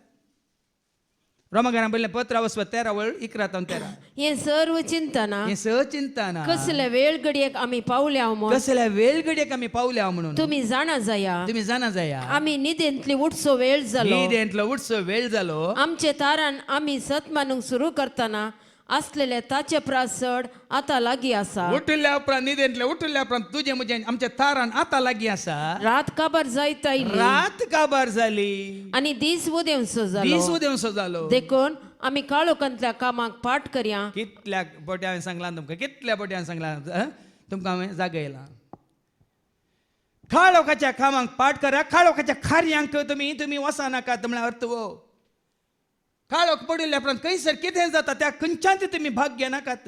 रोमाकारां पयल्या पत्रां 13:11-13. हे सर्व चिंतना हे सह चिंताना कसल्या वेळ घडयेक आमी पावल्या म्हूण कसल्या वेळ घडयेक आमी पावल्या म्हणून तुम्ही जाणा जाया. तुम्ही जाणा जाया. आमी न्हिदेंतली उठचो वेळ जालो. न्हिदेंतलो उठचो वेळ जालो. आमचे तारण आमी सत मानूंक सुरू करतना असलेले ताचे प्रासड आता लागीं आसा. उठल्या उपरांत न्हिदेंतले उठल्या उपरांत तुझे म्हजे आमच्या तारान आतां लागीं आसा. रात काबार जायत आयली रात काबार जाली आनी दीस उदेंवसो दीस जालो. उदेंवसो जालो. देखून आमी काळोखांतल्या कामाक पाट करया. कितल्या पटी हांवें सांगलां तुमकां, कितल्या पटी हांवें सांगलां तुमकां हांवें जागयलां. काळोखाच्या कामाक पाट करा. काळोखाच्या कार्यांक तुम्ही वचनाकात म्हळ्यार अर्थ हो. काळोख पडिल्ल्या उपरांत खंयसर कितें जाता त्या खंयच्यान तुमी भाग घेनाकात.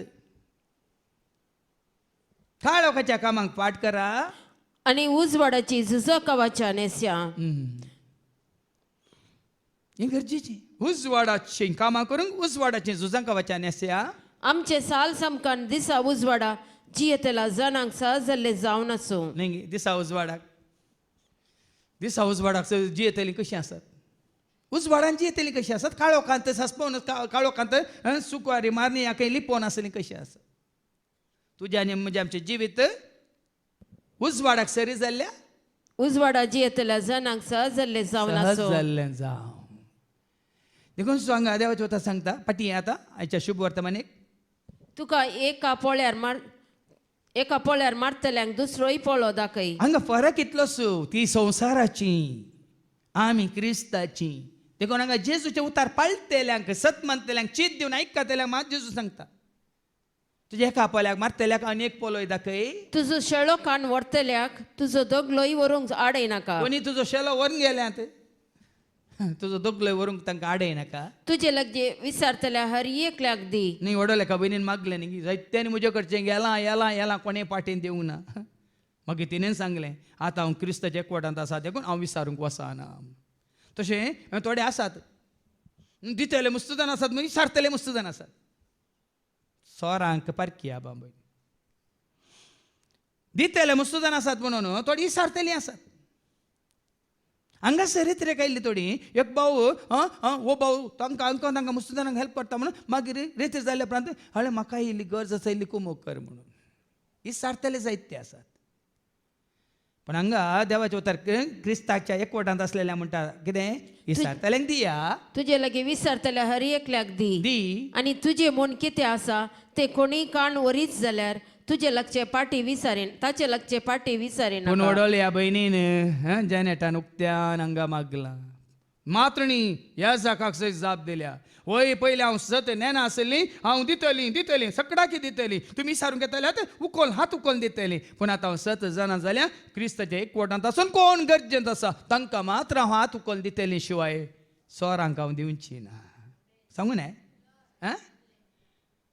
काळोखाच्या कामाक पाट करा आनी उजवाडाची झुजां कवाच्या नेस्या. हें गरजेचें. उजवाडाची कामां करूंक उजवाडाची झुजां कवाच्या नेस्या. आमचे साल समकान दिसा उजवाडा जियेतला जनांक सहज जाल्ले जावन आसूं. न्ही दिसा उजवाडाक जी येतली कशी आसत? उजवाडांची येतली कशी आसत? काळोखांत सस्पोन काळोखांत सुकवारी मारणी ह्या खंय लिपोवन आसली कशी आसत? तुज्या आनी म्हजें आमचें जिवीत उजवाडाक सरी जाल्ल्या उजवाडा जियेतल्या जनांक सहज जाल्ले जावन सहज आसूं. जाल्लें जावं. देखून सांगा देवाच्या उतार सांगता पाटी आतां आयच्या शुभ वर्तमानीक तुका एका पोळ्यार मारतल्यांक दुसरोय पोळो दाखय. हांगा फरक इतलोच. ती संवसाराची, आमी क्रिस्ताची. देखून हांगा जेजूचे उतार पाळटल्यांक, सत मानतल्यांक, चीत दिवन आयकतल्यांक मात जेजू सांगता तुज्या एका पोल्याक मारतल्याक आनी एक पोलोय दाखय. तुजो शेळो कान व्हरतल्याक तुजो दोगलोय व्हरूंक आडय नाका. कोणी तुजो शेलो व्हरून गेल्यात तुजो दोगलोय व्हरूंक तांकां आडय नाका. तुजे लगे विचारतल्या हर एकल्याक दी. न्ही व्हडले का बहिणीन मागलें न्ही जायत्यानी म्हजे कडचें गेलां कोणें पाटेन दिवंक ना. मागीर तिणें सांगलें आतां हांव क्रिस्ताच्या एकवटांत आसा देखून हांव विचारूंक वचना. तशें थोडे आसात दितले मुस्तुदान आसात मागीर सारतले मुस्तुदान आसात. सोरांक पारकिया बांबय दितले मुस्तुदान आसात म्हणून थोडी सारतलीं आसात. हांगा रिती काय इल्ली थोडी एक भाऊ वो भाऊ तांकां मुस्लिमांक हेल्प करता म्हणून मागीर रेती जाल्या उपरांत हळे म्हाका इल्ली गरज आसा इल्ली कुमोग कर म्हणून ही सारतले जायते आसात. पण हांगा देवाच्या उतर क्रिस्ताच्या एकवटांत असलेल्या म्हणटा कितें विसारतल्यांक दिया तुजे लागीं विसरतल्या हर एकल्याक दी दी आनी तुजे मन कितें आसा ते कोणी काण वरीच जाल्यार तुजे लागचे पाटी विसारेन ताचे लागचे पाटी विसारेन पूण ओडोल्या बहिणीन जॅनेटान उक्त्यान हांगा मागला मात्रणी ह्या जाकाक सय जाप दिल्या वय पयलीं हांव सत नेना आसली हांव दितली सगळ्याक दितली तुमी सारून घेतल्यात उखोल हात उखोल दितली पूण आतां हांव सत जाणां जाल्यार क्रिस्ताच्या एकवटांत आसून कोण गरजेंत आसा तांकां मात्र हांव हात उखोल दितली शिवाय सोरांक हांव दिवची ना. सांगू ना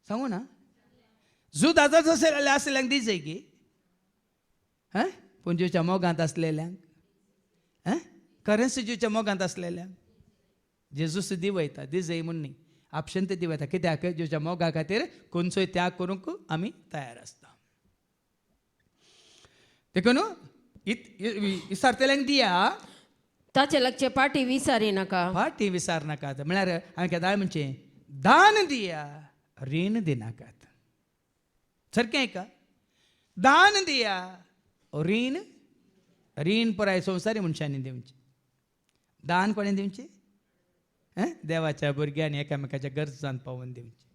सांगू ना जूद आजाच असल्यांक दिजय की पूण ज्यूच्या मोगांत असलेल्यांक खरेंच ज्यूच्या मोगांत असलेल्यांक जेजूस दिवयता दिजय म्हूण न्ही आपशंत दिवयता कित्याक ज्यूच्या मोगा खातीर खंयचोय त्याग करूंक आमी तयार आसता. देखून विसारतल्यांक दिया ताचे लागचे पाटी विसारी नाका फाटी विसार नाकात म्हळ्यार हांवें केदाळ म्हणचें दान दिया रीण दिनाकात. सारकें आयका दान दिया रीण पुराय संवसारी मनशांनी दिवचें दान कोणें दिवचें देवाच्या भुरग्यांनी एकामेकाच्या गरजांत पावोवन दिवचें.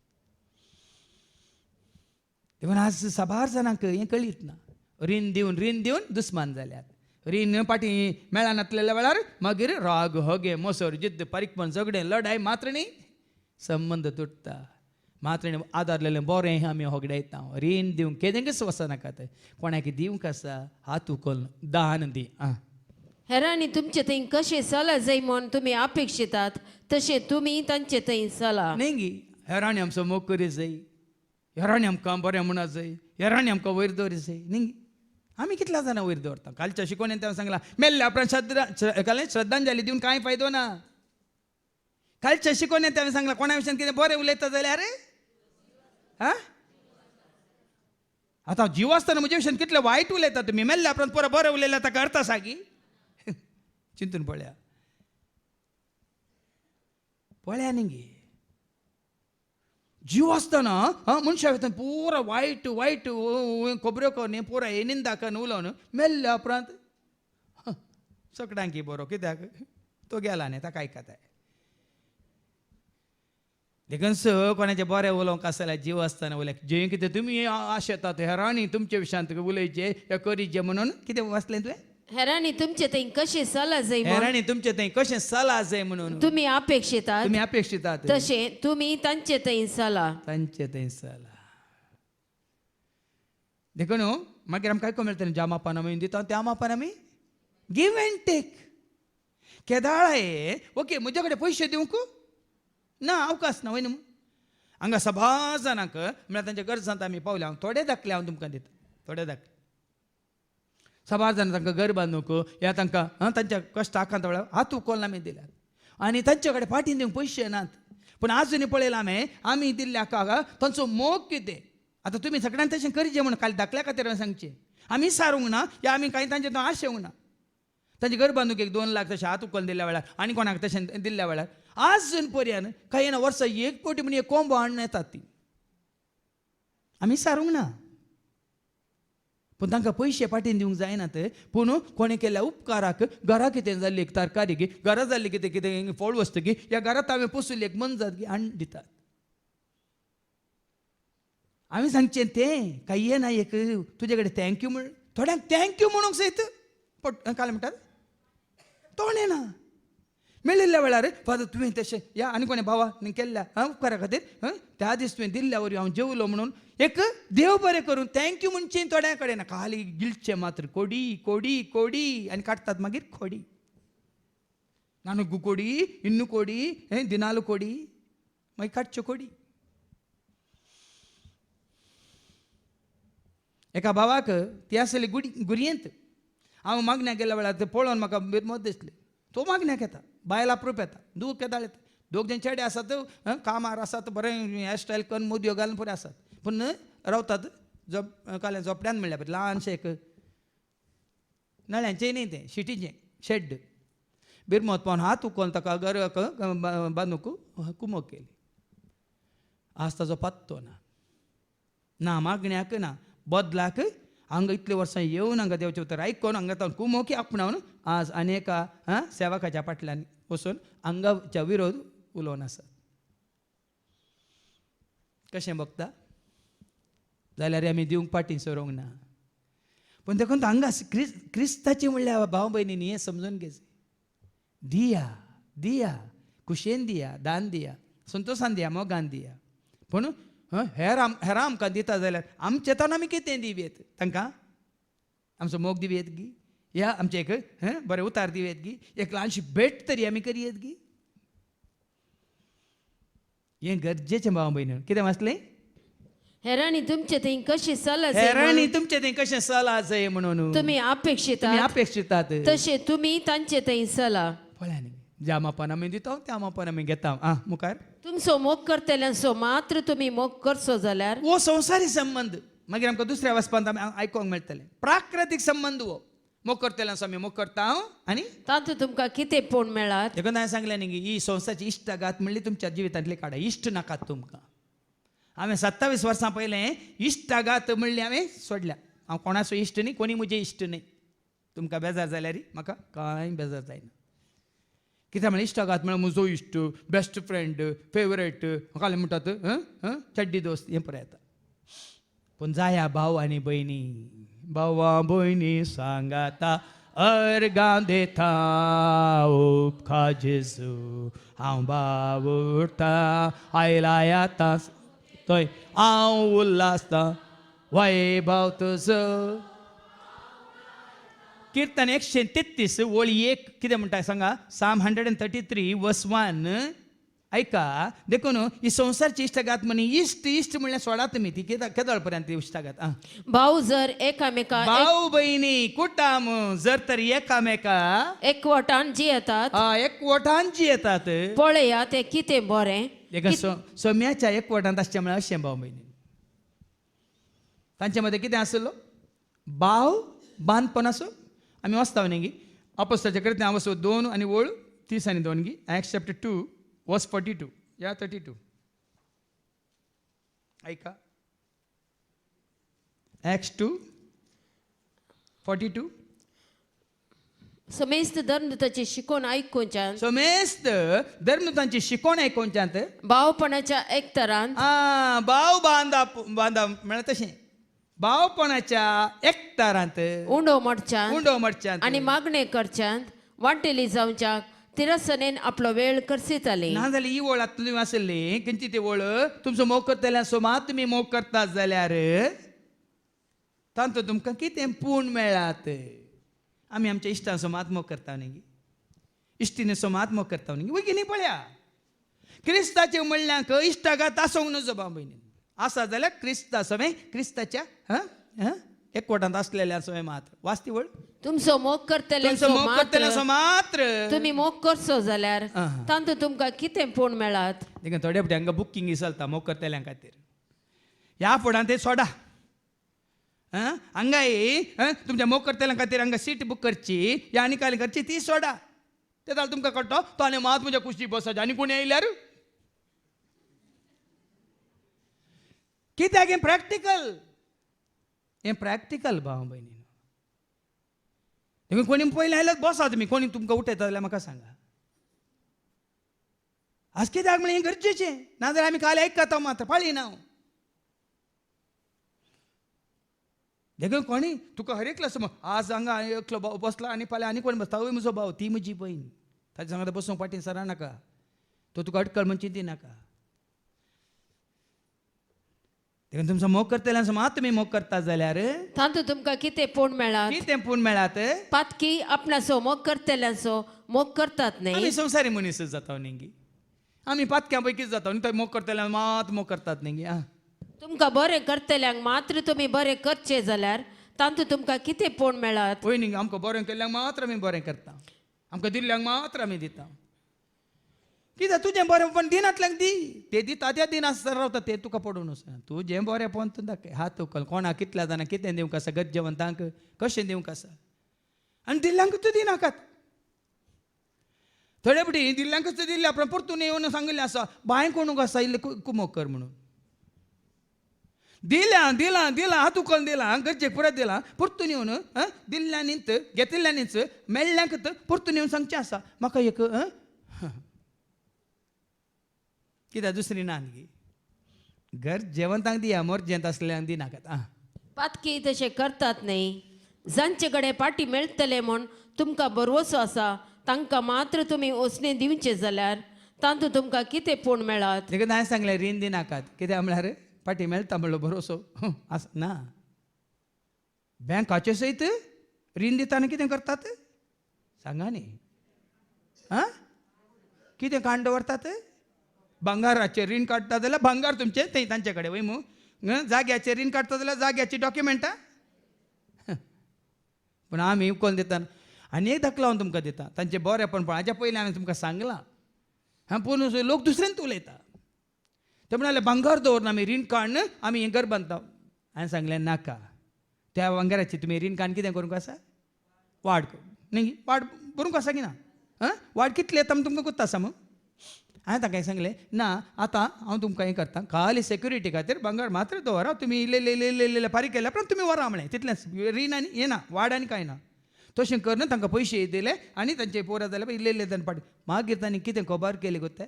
देखून आज साबार जाणांक हें कळीत ना रीण दिवन दुस्मान जाल्यात रीण पाटी मेळा नासलेल्या वेळार मागीर राग होगे मोसोर जिद्द पारीकपण झगडें लढाय मात्रणी संबंद तुटता मात्रणी आदारलेलें बरें आमी होगडायता रीण दिवंक केदेंकच वचनाकात कोणाक दिवंक आसा हात उखोल दान दी हेरांनी तुमचे थंय कशें चला जाय म्हूण तुमी अपेक्षितात तशें तुमी तांचे थंय चला न्ही गी हेरांनी आमचो मोग करी जाय हेरांनी आमकां बरें म्हणा जाय हेरांनी आमकां वयर दवरी जाय न्ही आमी कितल्या जाणां वयर दवरता कालच्या शिकोवणेन तें सांगलां मेल्ल्या उपरांत श्रद्धांजली दिवन कांय फायदो ना. कालच्या शिकोवणेन तें सांगलां कोणा विशयान कितें बरें उलयता जाल्यार आतां जीव आसतना म्हजे विशयान कितलें वायट उलयता तुमी मेल्ल्या उपरांत परत बरें उलयल्यार ताका अर्थ आसा की चिंतून पळया न्ही गे जीव आसतना मनशा भितर पुरो वायट खबऱ्यो करून पुरो हे निंदा करून उलोवन मेल्ल्या उपरांत सगळ्यांक बरो कित्याक तो गेला न्ही ताका आयकताय. देखून कोणाचें बरें उलोवंक आसल्यार जीव आसतना उलय जे कितें तुमी आशेतात हेरांनी तुमच्या विशयांत उलयचे या करीचे म्हणून कितें वाचलें तुवें हेरांनी तुमचे थंय कशें चला जाय हेरांनी तुमचे थंय कशें चला जाय म्हणून तुमी अपेक्षितात तशें तुमी तांचे थंय चला तांचे थंय चला. देखून मागीर आमकां आयकूंक मेळटलें ज्या मापान आमी दिता त्या मापान आमी गिव एंड टेक. केदाळे ओके म्हजे कडेन पयशे दिवंक ना अवकाश ना वय न्हू हांगा सभा जाणांक म्हळ्यार तांच्या गरजांत आमी पावल्या हांव थोडे दाखले हांव तुमकां दिता थोडे दाखले सबार जाणां तांकां घर बांदूंक या तांकां तांच्या कश्ट आखांत वेळार हात उखोल आमी दिल्यात आनी तांचे कडेन फाटीन दिवंक पयशे नात पूण आजुनी पळयलां आमी दिल्ल्या हाका तांचो मोग कितें. आतां तुमी सगळ्यांक तशें करचें म्हूण खाली धाकल्या खातीर सांगचें आमी सारूंक ना या आमी कांय तांचे तो आशेवंक ना. तांचे घर बांदूंक 1-2 लाख तशें हात उखोल दिल्ल्या वेळार आनी कोणाक तशें दिल्ल्या वेळार आजून पर्यंत कांय ना वर्सा 1 कोटी म्हण एक कोंबो हाडून येतात ती आमी सारूंक ना. पूण तांकां पयशे पाटीन दिवंक जायनात पूण कोणें केल्या उपकाराक घरा कितें जाल्ली एक तरकारी गी घरा जाल्ली कितें कितें फळ वस्त गी ह्या घरांत हांवें पुसुल्ली एक मनजात गी हाडून दितात. आमी सांगचें तें काय ना एक तुजे कडेन थँक्यू म्हण थोड्यांक थँक्यू म्हणूंक सयत काल म्हणटात तोणें ना मेळिल्ल्या वेळार फादर तुवें तशें या आनी कोणें भावा केल्ल्या उपकारा खातीर त्या दीस तुवें दिल्ल्या वरी हांव जेवलो म्हणून एक देव बरें करून थँक्यू म्हणचें थोड्या कडेन ना खाली गिलचें मात्र कोडी आनी काडटात मागीर खोडी नानू कोडी इन्नू कोडी दिनालू कोडी मागीर काडच्यो कोडी. एका भावाक ती आसली गुरयेंत हांव मागण्याक गेल्या वेळार ते पळोवन म्हाका मत दिसलें तो मागण्याक येता बायल अप्रूप येता दूख केदाळ येता दोग जण चेडे आसात कामार आसात बरें हेअरस्टायल करून मोदयो घालून पुरे आसात पूण रावतात काले झोपड्यान म्हणल्यार ल्हानशें एक नळ्यांचें न्ही तें शिटीचें शेड बिरमोत पावन हात उखोवन ताका गर बांदूंक कुमक केली. आज ताजो पत्तो ना मागण्याक ना बदलाक हांगा इतले वर्सां येवन हांगा देवचे उतर आयकोन हांगा तावन कुमोकी आपणावन आज अनेका सेवकाच्या फाटल्यान वचून हांगाच्या विरोध उलोवन आसात. कशें बगता जाल्यार आमी दिवंक फाटीं सरोंक ना. पूण देखून हांगा क्रिस्ताची म्हणल्यार भाव भयणींनी हें समजून घेवचें. दिया खुशेन दिया, दान दिया, संतोशान दिया, मोगान दिया. पूण हेरां आमकां दिता जाल्यार आमचे तान आमी कितें दिवेत तांकां? आमचो मोग दिवेत गी, या आमचे एक बरें उतार दिवेत गी, एक ल्हानशी भेट तरी आमी करियेत गी. हें गरजेचें भाव भयण. कितें वाचलें? हेरांनी तुमचे थंय कशी सल्ला हेरांनी तुमचे थंय कशें सला जाय म्हणून तुम्ही अपेक्षितात तसे तुम्ही तांचे थंय सला. पळया न्ही, ज्या मापान आमी दिता त्या मापान आमी घेता. मुखार तुमचो मोग करतल्यांचो मात्र तुम्ही मोग करचो जाल्यार वो संवसारी संबंध. मागीर आमकां दुसऱ्या वचपांत आमी आयकोंक मेळटलें. प्राकृतीक संबंध वो मोग करतल्यांचो आमी मोग करता आनी तातूं तुमकां कितें पोण मेळत. देखून हांवें सांगलें न्ही ही संवसाराची इश्टागात म्हणली तुमच्या जिवितांतली काडा. इश्ट नाकात तुमकां. हांवें 27 वर्सां पयलें इश्टागात म्हणली हांवें सोडल्या. हांव कोणाचो इश्ट न्ही, कोणी म्हजे इश्ट न्ही. तुमकां बेजार जाल्यार म्हाका कांय बेजार जायना. कित्याक म्हळ्यार इश्टागात म्हळ्यार म्हजो इश्ट, बेस्ट फ्रेंड, फेवरेट, म्हाका म्हणटात चड्डी दोस्त हें पळय येता. पूण जाया भाव आनी भयणी, भावा भयणी सांगाता अर्गां देता उपखा जेजू हांव भाव उरता आयला येता थंय हांव उल्हासता वैभव तुजो. कीर्तन 133 वळी 1 कितें म्हणटा सांगा? Psalm 133 verse 1. ऐका, देखून ही संवसारची इश्टागात म्हणी इश्ट म्हणल्यार सोडा तुमी ती केदळ पर्यंत इश्टागात. भाऊ जर एकामेका भाऊ बहिणी कुटाम जर तर एकामेका एकवटान जियेतात एकवटांची येतात पळया ते कितें बरें. सोम्याच्या एकवटांत आसचें म्हळ्यार अशें भाव भयणी. तांचे मदें कितें आसलो? भाव बांदपण आसूं. आमी वाचता न्ही गी अपोस्तलाच्या कृत्यां हांव 2 आनी वळ 30 आनी 2 गी. Acts chapter 2 verse 42 या 32. ऐका, Acts 2:42. समेस्त धर्मदूताची शिकवण ऐकूनच्यान समेस्त धर्मदूतांची शिकवण ऐकूनच्यान भावपणाच्या एकतरान भाव बांदा म्हळ्यार तशें भावपणाच्या एकतारांत उंडो मडच्यान आणि मागणे करच्यान वांटेली जावच्याक तिरसनेन आपलो वेळ करसिताली. ना जाल्यार ही वळ आतां तुमी वाचल्ली खंयची ती वळ? तुमचो मोग करतल्या सोमात तुमी मोग करतात जाल्यार तांतूं तुमकां कितें पूण मेळ्ळात. आमी आमच्या इश्टां सोमात मोग करता न्ही, इश्टीनी सोमात मोग करता न्ही. वय न्ही पळया, क्रिस्ताचे म्हणल्याक इश्टागात आसूंक नजो भाव भयणी. आसा जाल्यार क्रिस्ता सवय क्रिस्ताच्या एकवटांत आसलेल्या सवय मात्र वाचती वळ. तुमचो मोग करतल्यांचो मात्र तुम्ही मोग करचो जाल्यार तांतूं तुमकां कितें पूण मेळत. देखून थोड्या फावटी हांगा बुकींग चलता मोग करतल्यां खातीर. ह्या फुडां ते सोडा. हांगा तुमच्या मोग करतल्यां खातीर हांगा सीट बूक करची या आनी काय करची ती सोडा. ते जाल्यार तुमकां कळटा तो आनी मात म्हज्या कुशी बसोवचे आनी कोणी येयल्यार कित्याक हें प्रॅक्टिकल भाव भयणी. देखून कोणी पयलें आयल्यार बसा तुमी. कोणी तुमकां उठयता जाल्यार म्हाका सांगा. आज कित्याक म्हळ्यार हें गरजेचें. नाजाल्यार आमी काल आयकता मात्र पाळीना. देखून कोणी तुका हर एकलो समज आज हांगा एकलो बसला आनी फाल्यां आनी कोण बसता. हय म्हजो भाव, ती म्हजी भयण. ताच्या वांगडा बसूंक फाटीं सरा नाका. तो तुका अडकळ म्हणची ती नाका. देखून तुमचो मोग करतल्यांचो मात तुमी मोग करतात जाल्यार तांतूं तुमकां कितें पूण मेळत. कितें पूण मेळत. पातकी आपणाचो मोग करतल्यांचो मोग करतात न्ही. आमी संवसारी मनीस जाता न्ही. आमी पातक्या पैकीच जाता न्ही. मोग करतल्यांक मात मोग करतात न्ही. तुमकां बरें करतल्यांक मात्र तुमी बरें करचें जाल्यार तांतूं तुमकां कितें पूण मेळत. पळय न्ही, आमकां बरें केल्ल्यांक मात्र आमी बरें करता. आमकां दिल्ल्यांक मात्र आमी दिता. कित्याक तुजें बरेंपण दिनातल्यांक दी. ते दिता त्या दिनासर रावता ते तुका पडून वचना. तुजें बरेंपण तूं दाखय. हात उखल कोणाक कितल्या जाणांक कितें दिवंक आसा, गरजेवंतांक कशें दिवंक आसा, आनी दिल्ल्यांक तूं दिनाकात. थोडे पटी दिल्ल्यांकच दिल्ले आपण परतून येऊन सांगितले असा बाय कोण असा इल्ले कुमोक कर म्हणून दिला दिला दिला हात उकल दिला गरजेक परत दिला परतून येऊन दिल्ल्या निंत घेतिल्ल्या निंच मेळ्ळ्यांक परतून येऊन सांगचे असा म्हाका एक कित्याक दुसरी नानगी घर जेवंतांक दिया मोरजेंत असल्यांक दिनाकात पातकी तशें करतात न्ही जांचे कडेन पाटी मेळटले म्हूण तुमकां बरवसो आसा तांकां मात्र तुमी उसने दिवचे जाल्यार तातूंत तुमकां कितें पूण मेळत देखून हांवें सांगलें रीण दिनाकात कित्याक म्हळ्यार पाटी मेळटा म्हणलो भरोसो आस ना बँकाचे सयत रीण दिताना कितें करतात सांगा न्ही कितें काण दवरतात भांगाराचें रीण काडटा जाल्यार भांगार तुमचें थंय तांचे कडेन वय मू जाग्याचें रीण काडटा जाल्यार जाग्याची डॉक्युमेंटां पूण आमी उखोवन दिता आनी एक दाखलो हांव तुमकां दिता तांचें बरेंपण हाच्या पयलीं हांवें तुमकां सांगलां पूण लोक दुसऱ्यांत उलयता ते म्हणाले भांगार दवरून आमी रीण काडन आमी हें घर बांदता हांवें सांगलें नाका त्या भांगाराची तुमी रीण काडून कितें करूंक आसा वाड न्ही वाड भरूंक आसा की ना वाड कितले येता तुमकां कोत्ता आसा मग हांवें ताका सांगलें ना आतां हांव तुमकां हें करतां खाली सेक्युरिटी खातीर भांगर मात्र दवरा तुमी इल्ले इल्ले फारीक केल्या उपरांत तुमी व्हरा म्हळें तितलेंच रीण आनी हें ना वाड आनी कांय ना तशें करन तांकां पयशे दिले आनी तांचे पोरा जाल्यार इल्ले इल्ले तांणी पाड मागीर तांणी कितें खबर केली कोत्ताय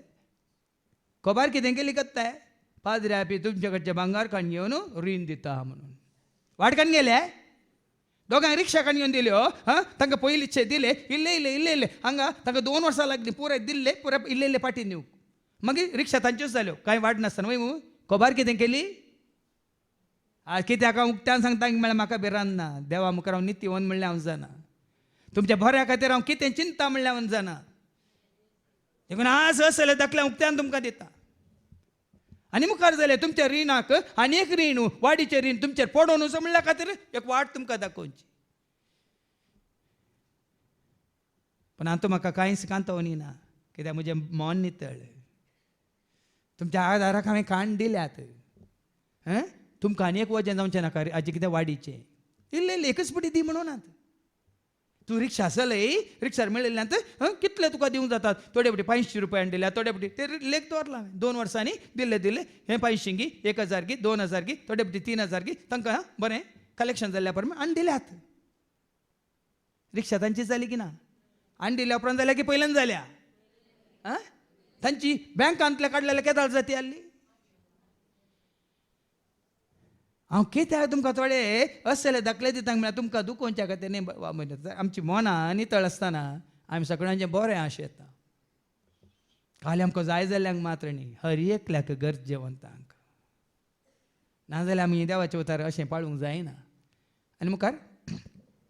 खबर कितें केली कोत्ताय पाद्र्या बी तुमचे कडचे भांगार काडून घेवन रीण दिता म्हणून वाड काडून गेले दोगांय रिक्षा काडून घेवन दिल्यो तांकां पयलींचे दिले इल्ले इल्ले इल्ले इल्ले हांगा तांकां 2 वर्सां लागलीं पुराय दिल्ले पुराय इल्ले इल्ले पाटी दिवंक मागीर रिक्षा तांच्योच जाल्यो कांय वाड नासतना वय मू खबर कितें केली कित्याक हांव उक्त्यान सांगता म्हळ्यार म्हाका भिरांत ना देवा मुखार हांव नित्य वन म्हणल्यार हांव जाणा तुमच्या बऱ्या खातीर हांव कितें चिंता म्हणल्यार हांव जाणा देखून आज असले दाखल्या उक्त्यान तुमकां दिता आनी मुखार जालें तुमच्या रिणाक आनी एक रीण वाडीचें रीण तुमचेर पडोन वचो म्हणल्या खातीर एक वाट तुमकां दाखोवची पण हातूंत म्हाका कांयच कांतवणी ना कित्याक म्हजें मन नितळ तुमच्या आदाराक हांवें काण दिल्यात तुमकां आनी एक वचन जावचें नाका हाजें कितें वाडीचें इल्लें इल्लें एकच पटी दी म्हणूनात तूं रिक्षा आसलय रिक्षार मेळिल्ल्यांत कितले तुका दिवंक जातात थोडे पटी 500 रुपयान दिल्या थोडे पटी ते लेख दवरला 2 वर्सांनी दिल्ले हें 500 गी 1000 गी 2000 गी थोडे पटी 3000 गी तांकां बरें कलेक्शन जाल्ल्या प्रमाणे आनी दिल्यात रिक्षा तांची जाली की ना आनी दिल्या उपरांत जाल्या की पयल्यान जाल्या तांची बँकांतले काडलेले केदाळ जाती आसली हांव कित्याक तुमकां थोडे असले दाखले दिता म्हळ्यार तुमकां दुखोवच्या खातीर न्ही आमची मनां नितळ आसतना आमी सगळ्यांचें बरें आशें येता खाली आमकां जाय जाल्ल्यांक मात्र न्ही हर एकल्याक गरजेवंतांक नाजाल्यार आमी देवाचें उतार अशें पाळूंक जायना आनी मुखार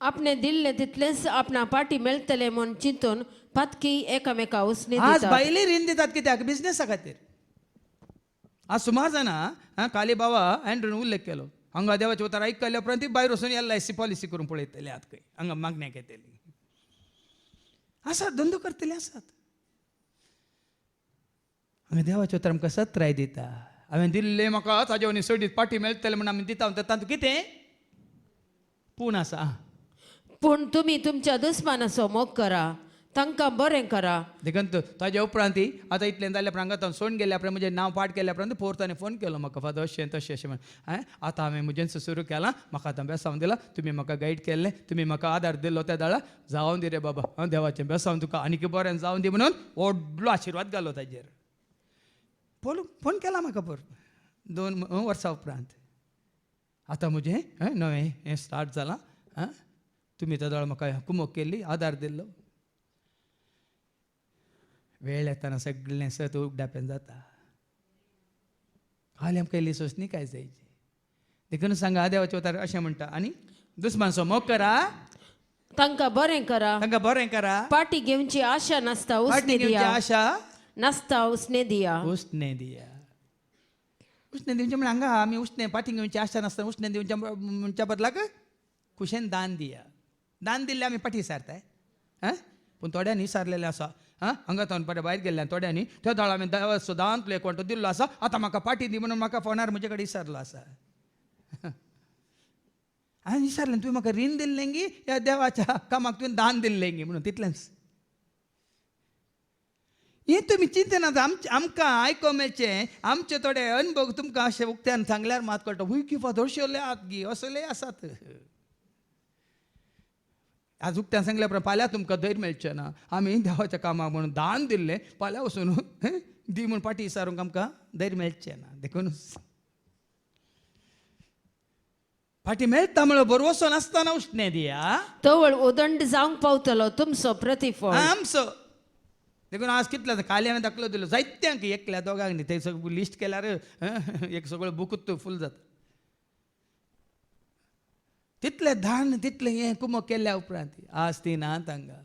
आपणे दिल्ले तितलेंच आपणा पाटी मेळटले म्हूण चिंतून पातकी एकामेका उसने आज दितात बायली रीण दितात कित्याक बिझनेसा खातीर आज सुमार जाणां काली बाबा एंड्रून उल्लेख केलो हांगा देवाचे उतार आयकल्या उपरांत ती भायर वचून LIC पॉलिसी करून पळयतले आत खंय हांगा मागण्या घेतली आसात धंदो करतले आसात हांवें देवाचे उतार आमकां सत्राय दिता हांवें दिल्ले म्हाका ताजे वनी सडीत पाटी मेळटले म्हण आमी दिता तातूंत कितें पूण आसा पूण तुमी तुमच्या दुस्मानाचो मोग करा तांकां बरें करा देखून ताजे उपरांत आतां इतलें जाल्या उपरांत हांगा सोडून गेल्या उपरांत म्हजें नांव पाठ केल्या उपरांत फोर्तांनी फोन केलो म्हाका फादर अशें तशें अशें म्हण आतां हांवें म्हजें सुरू केलां म्हाका आतां बेसांव दिलां तुमी म्हाका गायड केल्लें तुमी म्हाका आदार दिल्लो त्या दाळा जावं दी रे बाबा देवाचें बेसांव तुका आनी बरें जावं दी म्हणून व्हडलो आशिर्वाद घालो ताजेर फोन केला म्हाका परत 2 वर्सां उपरांत आतां म्हजें नवें हें स्टार्ट जालां तुमी त्या दाळा म्हाका कुमोक केल्ली आदार दिल्लो वेळ येताना सगळें सत उगडाप्यान जाता हालीं आमकां इल्ली सोंसणी काय जायची देखून सांगा देवाचे उतार अशें म्हणटा आनी दुस्मानाचो मोग करा तांकां बरें करा तांकां बरें करा पाटी घेवची आशा नासता पाटी उसने घेवची दिया आशा नासता उसने दिया उष्णे दिया उष्णे दिवचें म्हळ्यार हांगा आमी उष्णे पाटी घेवची आशा नासतना उष्णे दिवच्या म्हणच्या बदलाक खुशेन दान दिया दान दिल्ले आमी पाटी सारताय पूण थोड्यांनी विसारलेले आसा हांगा थावन बरें भायर गेल्ल्यान थोड्यांनी त्या दाळा हांवें देवाचो दान तुला एकवटो दिल्लो आसा आतां म्हाका पाटी दी म्हणून म्हाका फोनार म्हजे कडेन विसारलो आसा हांवें विचारलें तुवें म्हाका रीण दिल्लें गी या देवाच्या कामाक तुवें दान दिल्लें गी म्हणून तितलेंच हे तुमी चिंतनात आमकां आयको मेळचे आमचे थोडे अनुभव तुमकां अशें उक्त्यान सांगल्यार मात कळटा हुय की फादोरशेले आत गी असले आसात. आज उक्त्यान सांगल्या प्रमाणे फाल्यां तुमकां धैर्य मेळचें ना. आमी देवाच्या कामाक म्हणून दान दिल्लें फाल्यां वचून दी म्हूण फाटी विचारूंक आमकां धैर्य मेळचें ना. देखून फाटी मेळटा म्हणून बरो वचून आसतना उश्णें दिया तवळ उदंड जावंक पावतलो तुमचो प्रतिफळ. आमचो देखून आज कितले काली हांवें दाखलो दिलो जायत्यांक एकल्या दोगांक न्ही ते सगळें लिस्ट केल्यार एक सगळो बुकूच फूल जाता. तितले धान तितले हें कुमक केल्या उपरांत आज ती नात हांगा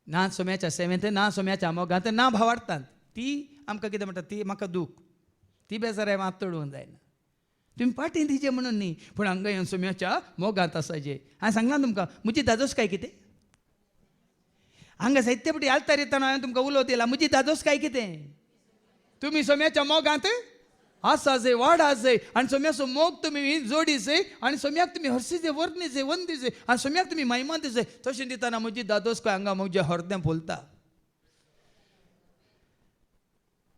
ना सोम्याच्या सेवेंत ना सोम्याच्या मोगांत ना भावार्थांत ती आमकां कितें म्हणटा ती म्हाका दूख ती बेजाराय मात तोडूंक जायना. तुमी पाटी दिजे म्हणून न्ही पूण हांगा येवन सोम्याच्या मोगांत आसाजे. हांवें सांगलां तुमकां म्हजी दादोस काय कितें हांगा साहित्यपटी आलतार येताना हांवें तुमकां उलोव दिला म्हजी दादोस काय कितें तुमी सोम्याच्या मोगांत आसा जय वाडा जय आनी सोम्याचो मोग तुमी जोडी जय आनी सोम्याक तुमी हरसी जय वर्णी जय वंदी जय आनी सोम्याक तुमी महिमा जय तशें दितना म्हजी दादोस काय हांगा म्हजें हरदें फुलता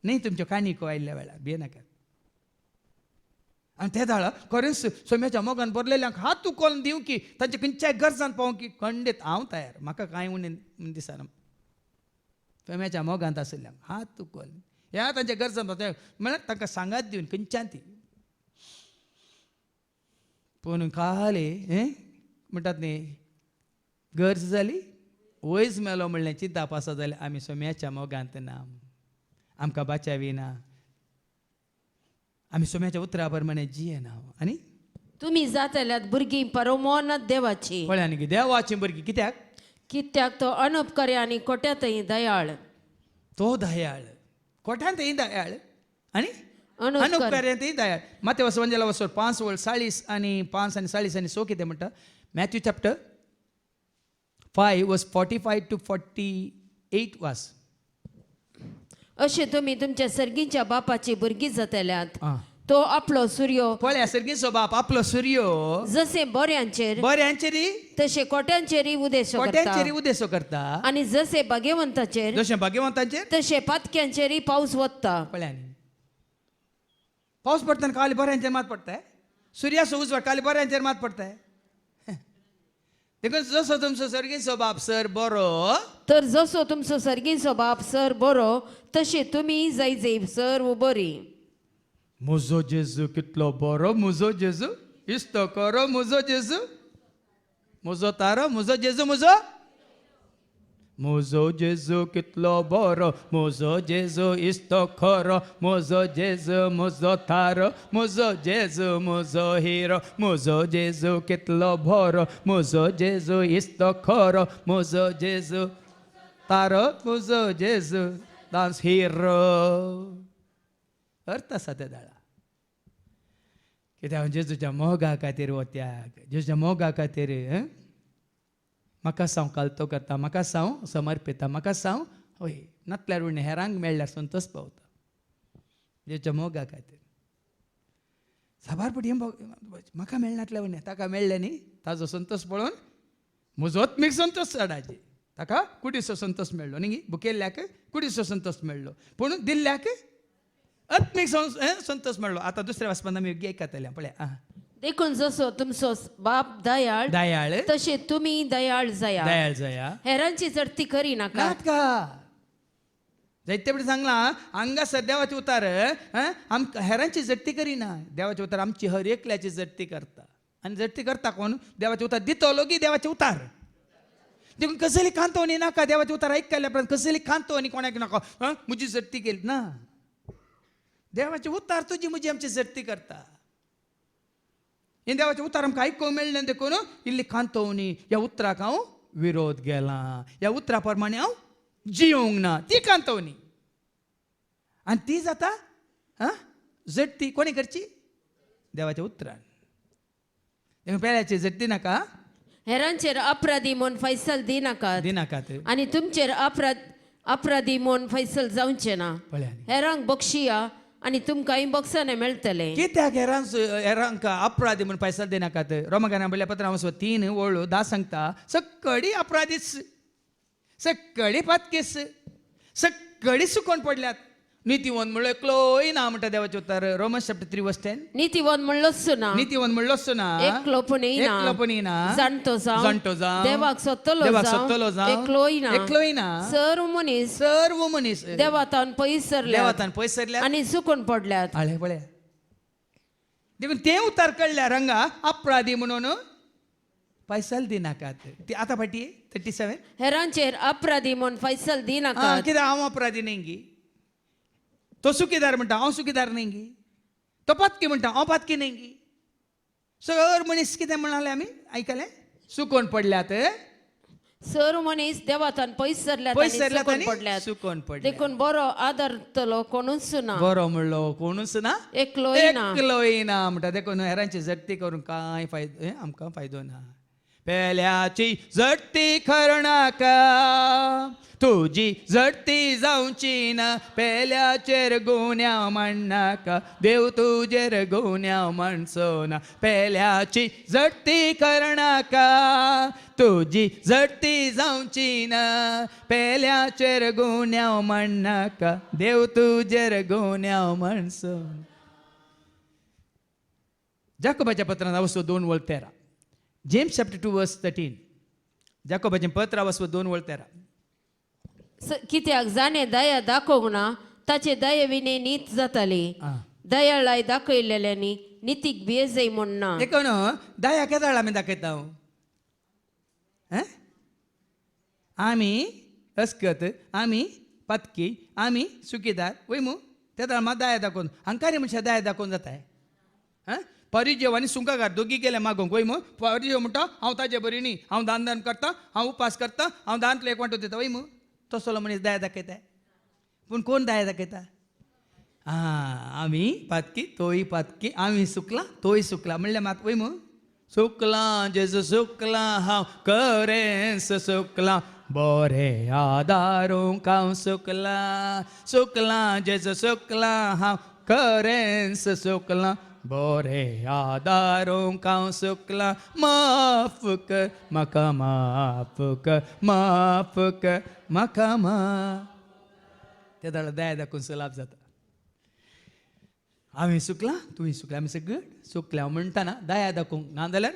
न्ही तुमच्यो काणयो आयिल्ल्या वेळार भियेनाकात. आनी ते दाळा खरेंच सोम्याच्या मोगान बरलेल्यांक हात उखलून दिवं की तांचे खंयच्याय गरजान पावूं की खंडीत हांव तयार म्हाका कांय उणें दिसना. सोम्याच्या मोगांत आशिल्ल्यांक हात उखल ह्या तांच्या गरजान म्हळ्यार तांकां सांगात दिवन खंयच्यान ती पूण काले म्हणटात न्ही गरज जाली वयस मेलो म्हणलें चिंता पासा जाल्यार आमी सोम्याच्या मोगांत ना आमकां बाचाविना आमी सोम्याच्या उतरा प्रमाणे जियेना. आनी तुमी जातल्यात भुरगीं परमोन्नत देवाची पळय आनी देवाची भुरगीं कित्याक तो अनउपकारी आनी कोट्यातय दयाळ. तो दयाळ कोठ्यांतय दयाळ आनी अनुपकारी. अनुपकार्यांतय दयाळ. माथ्या वचोवंजेला वचोर 5:40 आनी 5 आनी 40 आनी 6 कितें म्हणटा मॅथ्यू चॅप्टर 5 वर्स 45 to 48 वास. अशें तुमी तुमच्या सर्गीच्या बापाची भुरगीं जातल्यात. आं. तो आपलो सूर्य पळय सर्गीचो बाप आपलो सूर्य जसे बऱ्यांचेर बऱ्यांचेरी तसे कोट्यांचेरी उदेश कोट्यांचेरी करता उदेसो करता आणि जसे भाग्यवंताचेर जशें भाग्यवंतांचेर तसे पातक्यांचेरी पावस वत्ता. पळय आनी पावस पडटना काली बऱ्यांचेर मात पडटाय सुर्याचो उजवाड काली बऱ्यांचेर मात पडटाय. देखून जसो तुमचो सर्गीचो बाप सर बरो तर जसो तुमचो सर्गीचो बाप सर बरो तसे तुमी जायजे सर बरी. म्हजो जेजू कितलो बरो म्हजो जेजू इस्तो करो म्हजो जेजू म्हजो तारो म्हजो जेजू म्हजो जेजू कितलो बरो म्हजो जेजू इस्तो खरो म्हजो जेजू म्हजो तारो म्हजो जेजू म्हजो हिरो म्हजो जेजू कितलो बरो म्हजो जेजू इस्तो खरो म्हजो जेजू तारो म्हजो जेजू डान्स हिरो. अर्थ आसा त्या दाळा कित्याक हांव जेजूच्या मोगा खातीर वत्याक जेजूच्या मोगा खातीर म्हाका साव कालतो करता म्हाका साव समर्पिता म्हाका साव हय नातल्यार उणें हेरांक मेळ्ळ्यार संतोश पावता जेजूच्या मोगा खातीर. साबारपटी म्हाका मेळनातलें उणें ताका मेळ्ळें न्ही ताजो संतोश पळोवन म्हजो आत्मीक संतोश चडाचे. ताका कुडीचो संतोश मेळ्ळो न्ही बुकेल्ल्याक कुडीचो संतोश मेळ्ळो पूण दिल्ल्याक आत्मीक संतोष मेळ्ळो. आतां दुसऱ्या वाचपान आमी योग्य आयकतले पळय. देखून जसो तुमचो बाप दयाळ दयाळ तसे तुम्ही दयाळ जया दयाळ जया हेरांची जडती करी नाका. जायते पटी सांगला हांगासर देवाचे उतार आमकां हेरांची जडती करिना देवाचे उतार आमची हर एकल्याची जडती करता. आनी जडती करता कोण देवाचे उतार दितलो की देवाचे उतार. देखून कसली कांतवणी नाका देवाचे उतार आयकल्या उपरांत कसली कांतवणी कोणाक नाका म्हजी जडती केली ना देवाचे उतार तुजी म्हजी आमची जडती करता. हे देवाचे उतार आमकां आयकूंक मेळ्ळें देखून इल्ली कांतवणी ह्या उतराक हांव विरोध केला ह्या उतरा प्रमाणे हांव जियोंक ना ती कांतवणी. आनी ती जाता जडती कोणी करची देवाच्या उतरान. देखून पेल्याची जडती नाका हेरांचेर अपराधी म्हूण फैसल दिनाकात दिनाकात आनी तुमचेर अपराधी म्हूण फैसल जावचे ना. हेरांक बक्षिया आनी तुमकांय बक्षाने मेळटले. कित्याक हेरांक अपराधी म्हूण पैसा दिनाकात. रोमाकारान बरयल्या पत्रां 3:10 सांगता सक्कडी अपराधीच सक्कडी पातकेस सगळी सुकोन पडल्यात नीतिवंत म्हणलो एकलोय ना म्हणटा देवाचे उतर रोमन्स चॅप्टर 3 वर्स 10 नीतिवंत म्हणलोच ना नीतिवंत म्हणलोच ना एकलो पण येना एकलो पण येना जाणतो जावं देवाक देवाक सोदतलो सोदतलो जावं एकलोय ना सर्व मनीस देवातान पयस सरल्यात आणि सुकून पडल्यात आळे पळया देखून ते उतार कळल्या रंगा अपराधी म्हणून पैसल दिनाकात ती आता फाटी 37 हेरांचेर अपराधी म्हणून फैसल दिनाकात कितें हांव अपराधी नेंगी तो सुखीदार म्हणटा हांव सुखीदार नेंगी तो पातकी म्हणटा हांव पातकी नेंगी सर मनीस कितें म्हणाले आमी आयकलें सुकोन पडल्यात सर्व मनीस देवातान पयस सरल्यात पयस आणि सरल्यात सुकून आनी पडल्यात सुकोन पडल्यात देखून बरो आदरतलो कोणूच ना बरो म्हणलो कोणूच ना एकलोय ना एकलोय ना म्हणटा देखून हेरांची जगती करून कांय फायदो आमकां फायदो ना पेल्याची जडती खरणाका तुजी जडती जावची ना पेल्याचेर गुन्यांव म्हणनाका देव तुजेर गुन्यांव म्हणचो ना पेल्याची जडती करणाका तुजी जडती जावची ना पेल्याचेर गुन्यांव म्हणनाका देव तुजेर गुन्यांव म्हणचो जाकोबाच्या पत्रांत अवसो 2:13 जेम्स चॅप्टर 2 वर्स 13 जाकोबाचें पत्र अवसो 2:13 कित्याक जाणे दया दाखोवंक ना ताचे दये विने नीत जाताली दयाळाय दाखयलेल्यांनी नितीक बेजय म्हणना देखून दया केदाळ आमी दाखयता आमी अस्कत आमी पातकी आमी सुखीदार वय मू तेदाळ म्हाका दया दाखोवन हंकारी मनशां दया दाखोवन जाताय परिजेव आनी सुंकाकार दोगी गेले मागोंक वय मू परिजेव म्हणटा हांव ताजे बरी न्ही हांव दान करता हांव उपास करता हांव दांतलो एक वांटो दिता वय मू तसलो मनीस दया दाखयता पूण कोण दया दाखयता आमी पातकी तोय पातकी आमी सुकला तोय सुकला म्हणल्यार मात वय मू सुकला जेजू सुकला हांव करेंस सुकला बरे आदारूंक हांव सुकला सुकला जेजू सुकला हांव करेंस सुकला बरे आदारूंक हांव सुकला माफ कर म्हाका माफ कर माफ कर म्हाका त्या दाडा दया दाखोवन सलाप जाता आमी सुकला तुवें सुकला आमी सगळीं सुकल्या म्हणटाना दया दाखोवंक ना जाल्यार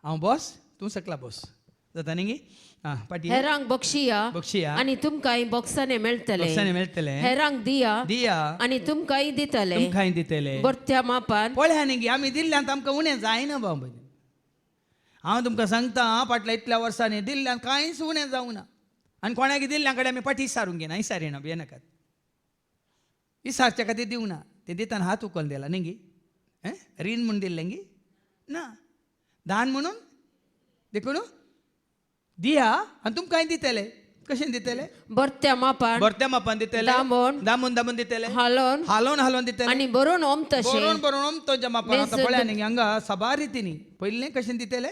हांव बॉस तूं सकला बॉस जाता न्ही पाटी हेरांक बक्षिया आनी तुमकांय बॉक्साने मेळटले हेरांक दिया आनी तुमकांय दितले बरत्या मापान पळया न्ही आमी दिल्ल्यान आमकां उणें जायना बाबा हांव तुमकां सांगता फाटल्या इतल्या वर्सांनी दिल्ल्यान कांयच उणें जावं ना आनी कोणाक दिल्ल्या कडेन आमी पाटी इसारूंक घेना इसारिना भियेनाकात इसारच्या खातीर दिवना ते दिताना हात उखलून दिला न्ही गी रीण म्हणून दिल्लें गी ना दान म्हणून देखून दिया आनी तुमकांय दितले कशें दितले बरत्या मापान दितले दामून दितले हालोवन दितले आनी बरोवन ओमतशे बरोवन ओमतोच्या मापान आतां पळया न्ही हांगा सबार रितीनी पयलीं कशें दितले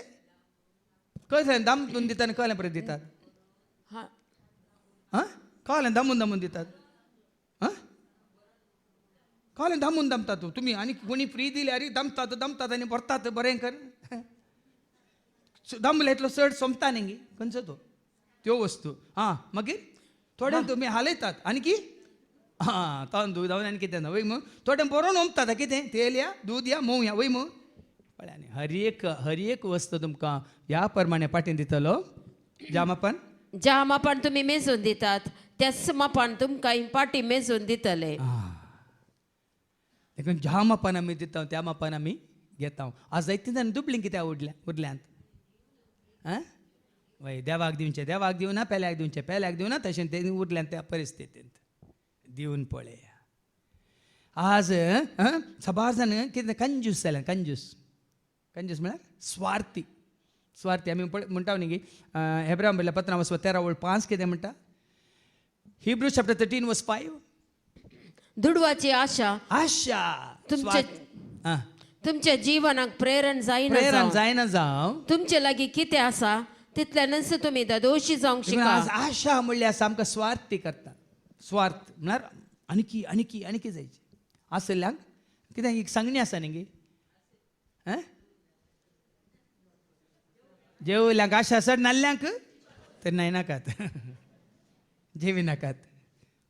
कशें दामून दिता आनी कळ्ळें परत दितात कळ्ळें दामून दितात कळ्ळें दामतात तुमी आनी कोणी फ्री दिले अरे दमतात आनी भरतात बरें कर दमले इतलो चड सोमता न्ही खंयचो तो त्यो वस्तू मागीर थोडे तुमी हालयतात आनी की तांदूळ जावन आनी कितें ना वय मू थोडे बरोवन ओमतात कितें तेल या दूद या मोव या वय मू पळय न्ही हर एक वस्तू तुमकां ह्या प्रमाणे पाटीन दितलो ज्या मापान तुमी मेजून दितात त्याच मापान तुमकां पाटी मेजून दितले देखून ज्या मापान आमी दिता त्या मापान आमी घेता आज जायते जाण दुबलीं कित्याक उरल्यांत वय देवाक दिवना पेल्याक दिवना तशें ते उरल्यान त्या परिस्थितींत दिवन पळया आज सबार जाण कितें कंजूस जाल्यात कंजूस म्हळ्यार स्वार्थी आमी म्हणटा न्ही हेब्रां बरयल्ल्या पत्रां 13:5 कितें म्हणटा हिब्रू चॅप्टर 13 वर्स 5 दुडवाची आशा तुमच्या जिवनाक प्रेरण जायना जावं तुमचे लागीं कितें आसा तितल्यानच तुमी दोशी जावंक शिका आशा म्हणल्यार सामको स्वार्थी करता स्वार्थ म्हळ्यार आनी जायची आसल्यांक कितें एक सांगणी आसा न्ही जेवल्यांक आशा चड नाल्ल्यांक तर नाकात जेवी नाकात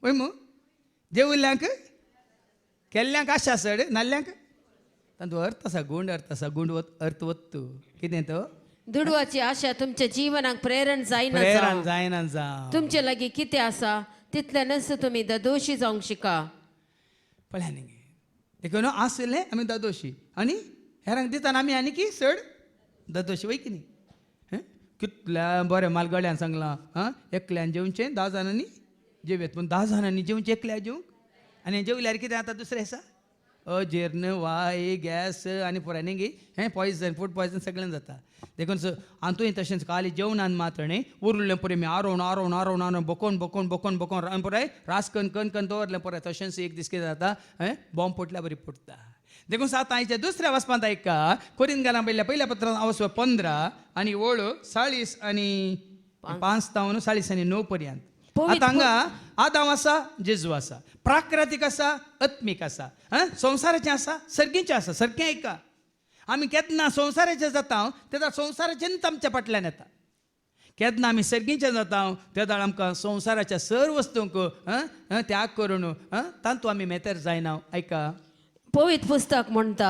वय मू जेवल्ल्यांक केल्ल्यांक आशा सड नाल्ल्यांक तांचो अर्थ आसा गुंड अर्थ वत्तू कितें तो दुडवाची आशा तुमच्या जीवनाक प्रेरण जायना प्रेरण जावं. जायना जावं तुमचे लागीं कितें आसा तितल्यानच तुमी दोशी जावंक शिका. पळय न्ही देखून आसलें आमी दादोशी आनी हेरांक दिताना आमी आनी की चड दादोशी वय की न्ही कितल्या बरें मालगड्यान सांगलां एकल्यान जेवचें 10 जाणांनी जेवेत पूण 10 जाणांनी जेवचें एकल्या जेवंक आनी जेवल्यार कितें जाता दुसरें आसा अजीर्ण वाय गॅस आनी पुराय गे पॉयझन फूड पॉयझन सगळें जाता देखून आंतूय तशेंच खाली जेवणान मात्र न्ही उरलें पुरे मी आरोवन आरोवन आरोवन आरोवन बकोन बकोन बकोन बकोन पुराय रास कन कन कन दवरलें पुराय तशेंच एक दीस कितें जाता बॉम्ब फुटल्या बरी फुटता देखून आतां आयच्या दुसऱ्या वचपांत ऐका कोरीन घालां पयल्या पत्रांत अवस्व 15 आनी ओळ 40 आनी 5 तावन 40 आनी 9 पर्यंत आतां हांगा आदाम आसा जेजू आसा प्राकृतीक आसा आत्मीक आसा संवसाराचें आसा सर्गीचें आसा सारकें ऐका आमी केन्ना संवसाराचें जाता तेन्ना संवसाराचेंच आमच्या फाटल्यान येता केन्ना आमी सर्गीचें जाता तेन्ना आमकां संवसाराच्या सर वस्तूंक त्याग करून तांतू आमी मेतेर जायना ऐका पवित्र पुस्तक म्हणटा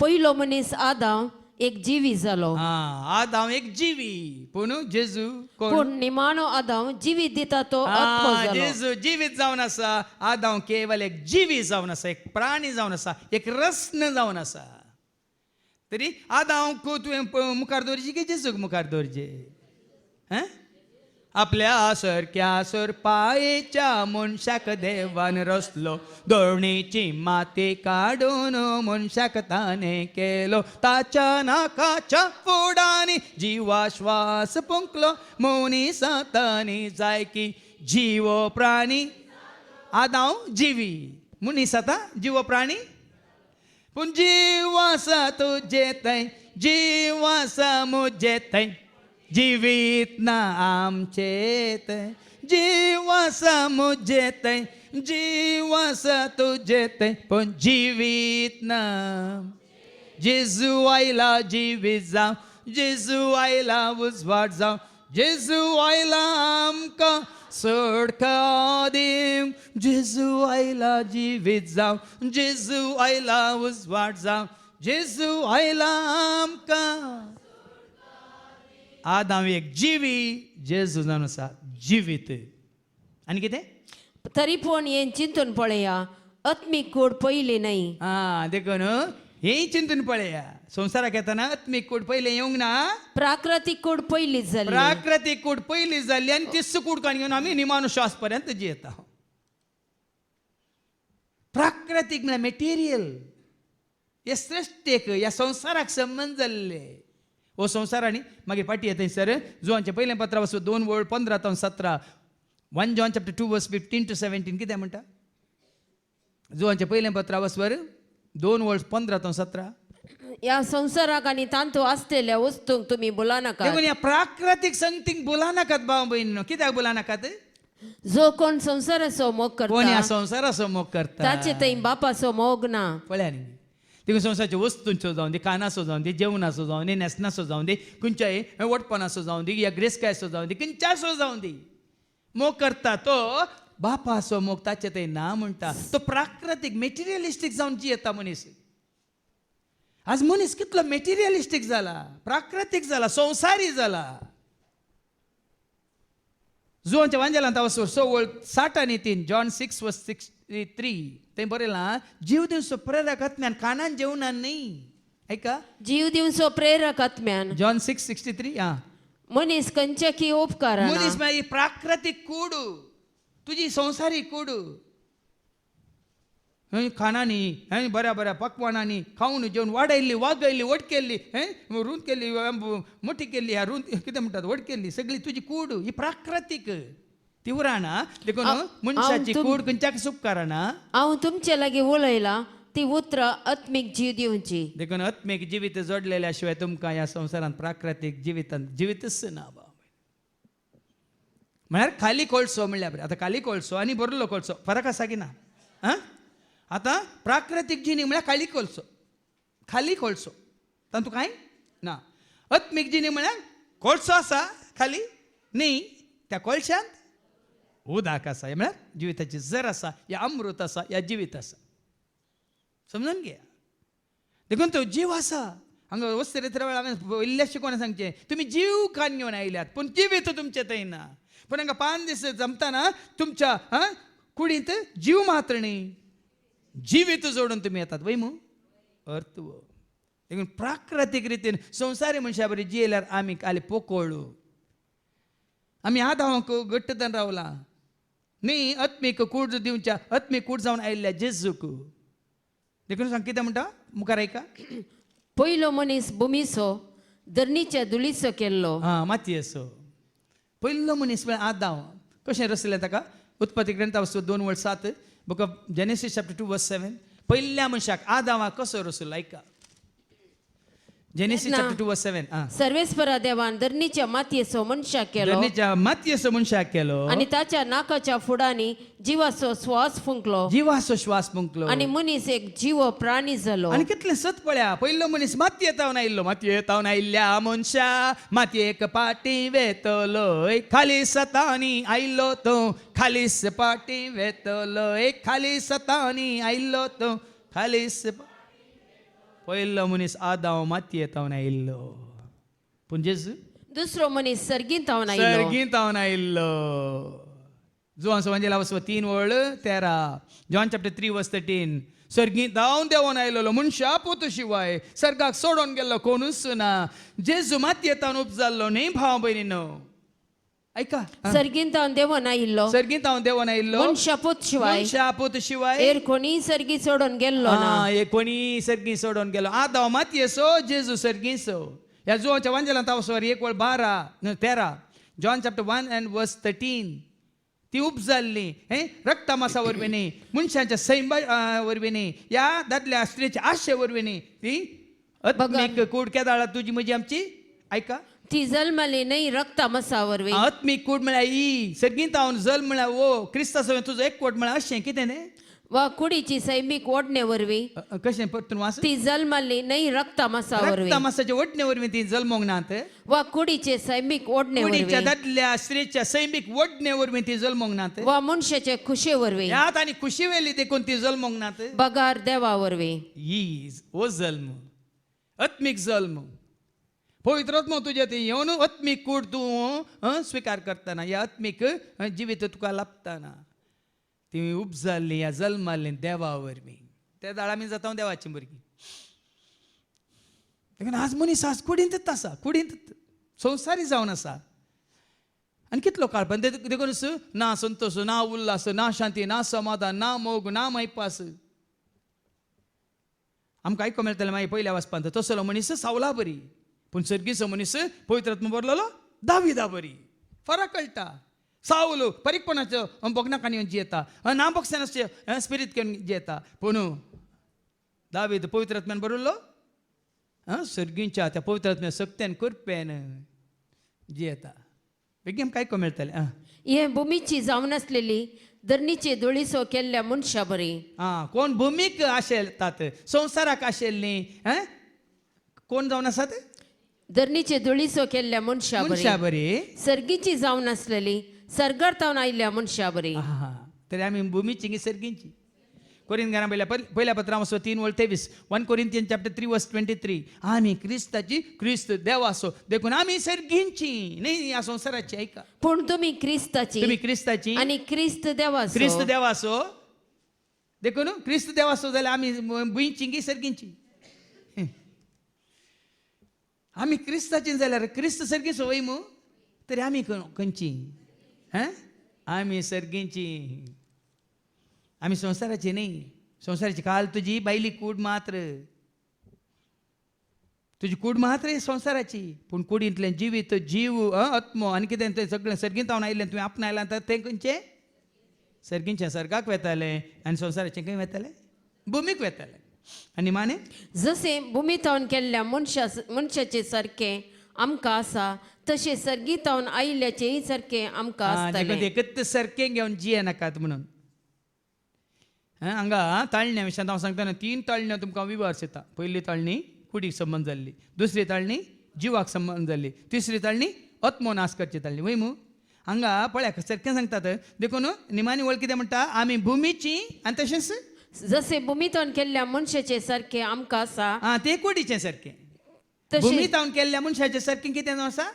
पयलो मनीस आदाम एक जिवी जालो आदाम एक जिवी पूण जेजू पूण निमाणो आदाम जिवी दिता तो आत्मो जालो. जेजू जिवीत जावन आसा आदाम केवल एक जिवी जावन आसा एक प्राणी जावन आसा एक रस्न जावन आसा तरी आदामक तुवें मुखार दवरची की जेजूक मुखार दवरचे आपल्या सारक्या पायेच्या मनशाक देवान रचलो दोणीची माती काडून मनशाक ताणें केलो ताच्या नाकाच्या फोडांनी जिवाश्वास फुंकलो मनीसांतांनी जाय की जीव प्राणी आदाम जिवी मनीस आतां जीव प्राणी पूण जीव आसा तुजे थंय जीव आसा म्हजे थंय जिवीत ना आमचे थंय जीव आसा म्हजे थंय जीव आसा तुजे थंय पूण जिवीत ना जेजू आयला जिवीत जावं जेजू आयला उजवाड जावं जेजू आयला आमकां सोडका दिवंक जेजू आयला जिवीत जावं जेजू आयला उजवाड जावं जेजू आयला आमकां आदाम एक जिवी जेजू जावन आसा जिवीत आनी कितें तरी पूण हें चिंतून पळया आत्मीक कूड पयली न्हय देखून हे चिंतून पळया संवसाराक येताना आत्मीक कूड पयलें येवंक ना प्राकृतीक कूड पयलीच जाली प्राकृतीक कूड पयली जाल्ली आनी तिस्स कूड काण घेवन आमी निमाणो श्वास पर्यंत जियेता प्राकृतीक म्हळ्यार मेटेरियल हे सृश्टेक ह्या संवसाराक संबंध जाल्ले हो संवसारांनी मागीर फाटी येता सर जुवांचें पयलें पत्र वचून 2 वळ 15 ते 17 1 John chapter 2 verse 15 to 17 कितें म्हणटा जुवांचें पयलें पत्र वचवर 2 वळ 15 ते 17 ह्या संवसाराक आनी तांतू आसलेल्या वस्तूंक तुमी बोला नाका देखून ह्या प्राकृतीक संगतीक बोला नाकात भाव भयण कित्याक बोला नाकात जो कोण संवसाराचो मोग कोण ह्या करता संवसाराचो मोग करता ताचे थंय बापाचो मोग ना पळया न्ही देखून संवसाराच्यो वस्तूंच्यो जावं दी कानाचो जावं दी जेवणाचो जावं दी न्हेसनाचो जावं दी खंयच्याय वटपणाचो जावं दी या ग्रेसकायचो जावं दी खंयच्याचो जावं दी मोग करता तो बापाचो मोग ताचे थंय ना म्हणटा तो प्राकृतीक मेटेरियलिस्टीक जावन जियेता मनीस आज मनीस कितलो मेटेरियलिस्टीक जाला प्राकृतीक जाला संवसारी जाला जुवांच्या वांजेलांत वचून 60 आनी 3 John 6 verse 63 ते बरयलां जीव दिवचो प्रेरक आत्म्यान कानान जेवणान न्ही ऐका जीव दिवचो प्रेरक आत्म्यान John 6:63 मनीस खंयचे की उपकार मनीस म्हळ्यार प्राकृतीक कूड तुजी संवसारी कूड खाणांनी बऱ्या बऱ्या पकवानांनी खावन जेवन वाडयल्ली वागयल्ली वट केल्ली रूंद केल्ली मोठी केल्ली ह्या रूंद कितें म्हणटात वट केल्ली सगळी तुजी कूड ही प्राकृतीक ती उराना देखून मनशाची कूड खंयच्याक उपकारना हांव तुमचे लागीं उलयलां ती उतरां आत्मीक जीव दिवची देखून आत्मीक जिवीत जोडलेल्या शिवाय तुमकां ह्या संवसारांत प्राकृतीक जिवीतच ना म्हळ्यार खाली कोळसो म्हणल्यार बरें आतां खाली कोळसो आनी बरलो कोळसो फरक आसा की ना आतां प्राकृतीक जिणी म्हळ्यार खाली कोळसो तातूंत कांय ना आत्मीक जिणी म्हळ्यार कोळसो आसा खाली न्ही त्या कोळशांत उदाक आसा म्हळ्यार जिविताची जर आसा या अमृत आसा या जिवीत आसा समजून घ्या देखून तो जीव आसा हांगा वस्ते इतल्या वेळा हांवें इल्लेशें कोणा सांगचें तुमी जीव कान घेवन आयल्यात पूण जिवीत तुमचे थंय ना पण हांगा 5 दीस जमतना तुमच्या कुडींत जीव मात्र न्ही जिवीत जोडून तुमी येतात वय मू अर्थ देखून प्राकृतीक रितीन संवसारी मनशा बरी जियेल्यार आमी काले पोकोळू आमी आदांक घट्टतन रावला न्ही आत्मीक कूड दिवच्या आत्मीक कूड जावन आयिल्ल्या जेजूक देखून सांग कितें म्हणटा मुखार ऐका पयलो मनीस भुमीचो धरणीच्या धुळीचो केल्लो मातयेचो पयलो मनीस म्हळ्यार आदांव कशें रचलें ताका उत्पत्ती Grantha 2:7 book of Genesis chapter 2:7 पहिल्या मनशाक आदावाक कसो रचलो ऐका जेनेसीस चॅप्टर 2:7 सर्वेस्परा देवान धरणीच्या मातयेचो मनशाक केलो धरणीच्या मातयेचो मनशाक केलो आणि ताच्या नाकाच्या फुडांनी जिवाचो श्वास फुंकलो जिवाचो श्वास फुंकलो आणि मनीस एक जीव प्राणी जालो आनी कितलें सत पळया पयलो मनीस मातयेतावन आयिल्लो मातयेतावन आयिल्ल्या मनशा मातयेक पाटी वेतलोय खाली सतांनी आयिल्लो तो खाली सपाटी वेतलोय खाली सतांनी आयिल्लो तो खाली पयलो मनीस आदाव मातयेतावन आयिल्लो पूण जेजू दुसरो मनीस सर्गींतावन आयिल्लो सर्गींतावन आयिल्लो जोहान सुवांजेला 3:13 जॉन चॅप्टर 3:13 सर्गींतावन देंवन आयिल्लो मनशा पोतू शिवाय सर्गाक सोडून गेल्लो कोणूच ना जेजू मातयेतावन उपजाल्लो न्ही भाव भयणीनो ऐका सर्गींतावन देवून आयिल्लो सर्गींतावन देंवन आयिल्लो मनशा पोत शिवाय मनशा पोतू शिवाय एर कोणी सर्गी सोडून गेल्लो ना हे कोणी सर्गी सोडून गेलो आदाव मातयेचो जेजू सर्गीचो ह्या जोच्या वांजेलांत हांव 1:13 जॉन चॅप्टर 1:13 ती उपजाल्ली रक्ता मासा वरवीं न्ही मनशांच्या सैमा वरवीं न्ही या दादल्या स्त्रीच्या आशे वरवीं न्ही ती आत्मीक कूड केदाळा तुजी म्हजी आमची ऐका ती जल्मली नाही रक्ता मसा वरवीं आत्मीक कूड म्हळ्यार ही सर्गींत हांव जल्म म्हळ्यार ओ क्रिस्ता सवय तुजो एकवट म्हळ्यार अशें कितें न्ही वा कुडीची सैमीक ओडणे वरवीं कशें परतून वाच ती जल्मली नाही रक्ता मसा वरवीं रक्ता मासाच्या ओडणे वरवीं ती जल्मोंक नात वा कुडीचे सैमीक ओडणे कुडीच्या वरवीं दादल्या स्त्रीच्या सैमीक ओडणे वरवीं ती जल्मोंक नात वा मनशाचे खुशे वरवीं यात आनी खुशी वेली देखून ती जल्मोंक नात बगार देवा वरवीं ही ओ जल्म आत्मीक जल्म पवित्रात्मा तुझ्या ते येवन आत्मीक कूड तूं स्विकार करतना या आत्मीक जिवीत तुका लाभतना ती उपजाल्ली या जल्माल्ली देवा वरवीं त्या दाळा आमी जाता देवाची भुरगीं देखून आज मनीस आज कुडींतच आसा कुडींत संवसारी जावन आसा आनी कितलो काळपण देखून ना संतोश ना उल्हास ना शांती ना समाधान ना मोग ना मैपास आमकां आयको मेळटलें मागीर पयल्या वाचपांत तसलो मनीस सावला बरी पूण सर्गीचो मनीस पवित्रात्मा बरलो दाविदा बरी फरक कळटा सावल परीकपणाचो बोगनाकान येवन जियेता ना बॉक्सानाचे स्पिरीत घेवन जियेता पूण दावीद पवित्रात्म्यान बरयल्लो सर्गीच्या त्या पवित्रात्म्या सक्त्यान करप्यान जियेता बेगीन आमकां आयको मेळटलें हे भुमीची जावन आसलेली धरणीचे धुळीचो केल्ल्या मनशा बरी कोण भुमीक आशेतात संवसाराक आशेल्ली कोण जावन आसात धरणीचे धुळीचो केल्ल्या मनशा मनशा बरी बरी सर्गीची जावन आसलेली सर्गार्थावन आयिल्ल्या मनशा बरी तरी आमी भुमीची सर्गींची कोरिंथीयांना पहिल्या पत्रां 3:23 1 Corinthians chapter 3:23 आमी क्रिस्ताची क्रिस्त देवाचो देखून आमी सर्गींची न्ही ह्या संवसाराची ऐका पूण तुम्ही क्रिस्ताची आणि क्रिस्त देवाचो देखून क्रिस्त देवाचो जाल्यार आमी भुंयची की सर्गींची आमी क्रिस्ताची जाल्यार क्रिस्त सर्गीचो वय मू तरी आमी खंयची आमी सर्गींची आमी संवसाराची न्ही संवसाराची काल तुजी बायली कूड मात्र तुजी कूड मात्र संवसाराची पूण कुडींतल्यान जिवीत जीव आत्मो आनी कितें तें सगळें सर्गींत हांव आयिल्लें तुवें आपणायलां आयलां तर तें खंयचें सर्गींचें सर्गाक वेतालें आनी संवसाराचें खंय वेतालें भुमीक वेतालें आनी माने जसे भुमीतावन केल्ल्या मनशाचे सारखे आमकां आसा तशें सर्गीतावन आयिल्ल्याचेय सारखे आमकां आसतलें एकच सारकें घेवन जिये नाकात म्हणून हांगा ताळण्या विशयांत हांव सांगतना 3 ताळण्यो तुमकां विवार येता पयली ताळणी कुडीक संबंद जाल्ली दुसरी ताळणी जिवाक संबंद जाल्ली तिसरी ताळणी आत्मो नाश करची ताळणी वय मू हांगा पळया सारकें सांगतात देखून निमाणी वळ कितें म्हणटा आमी भुमीची आनी तशेंच जसे भूमीतून केल्ल्या मनशाचे सारखे आमकां आसा ते कुडीचें सारकें तशें भुमी तावन केल्ल्या मनशाचें सारकें कितें न्हू आसा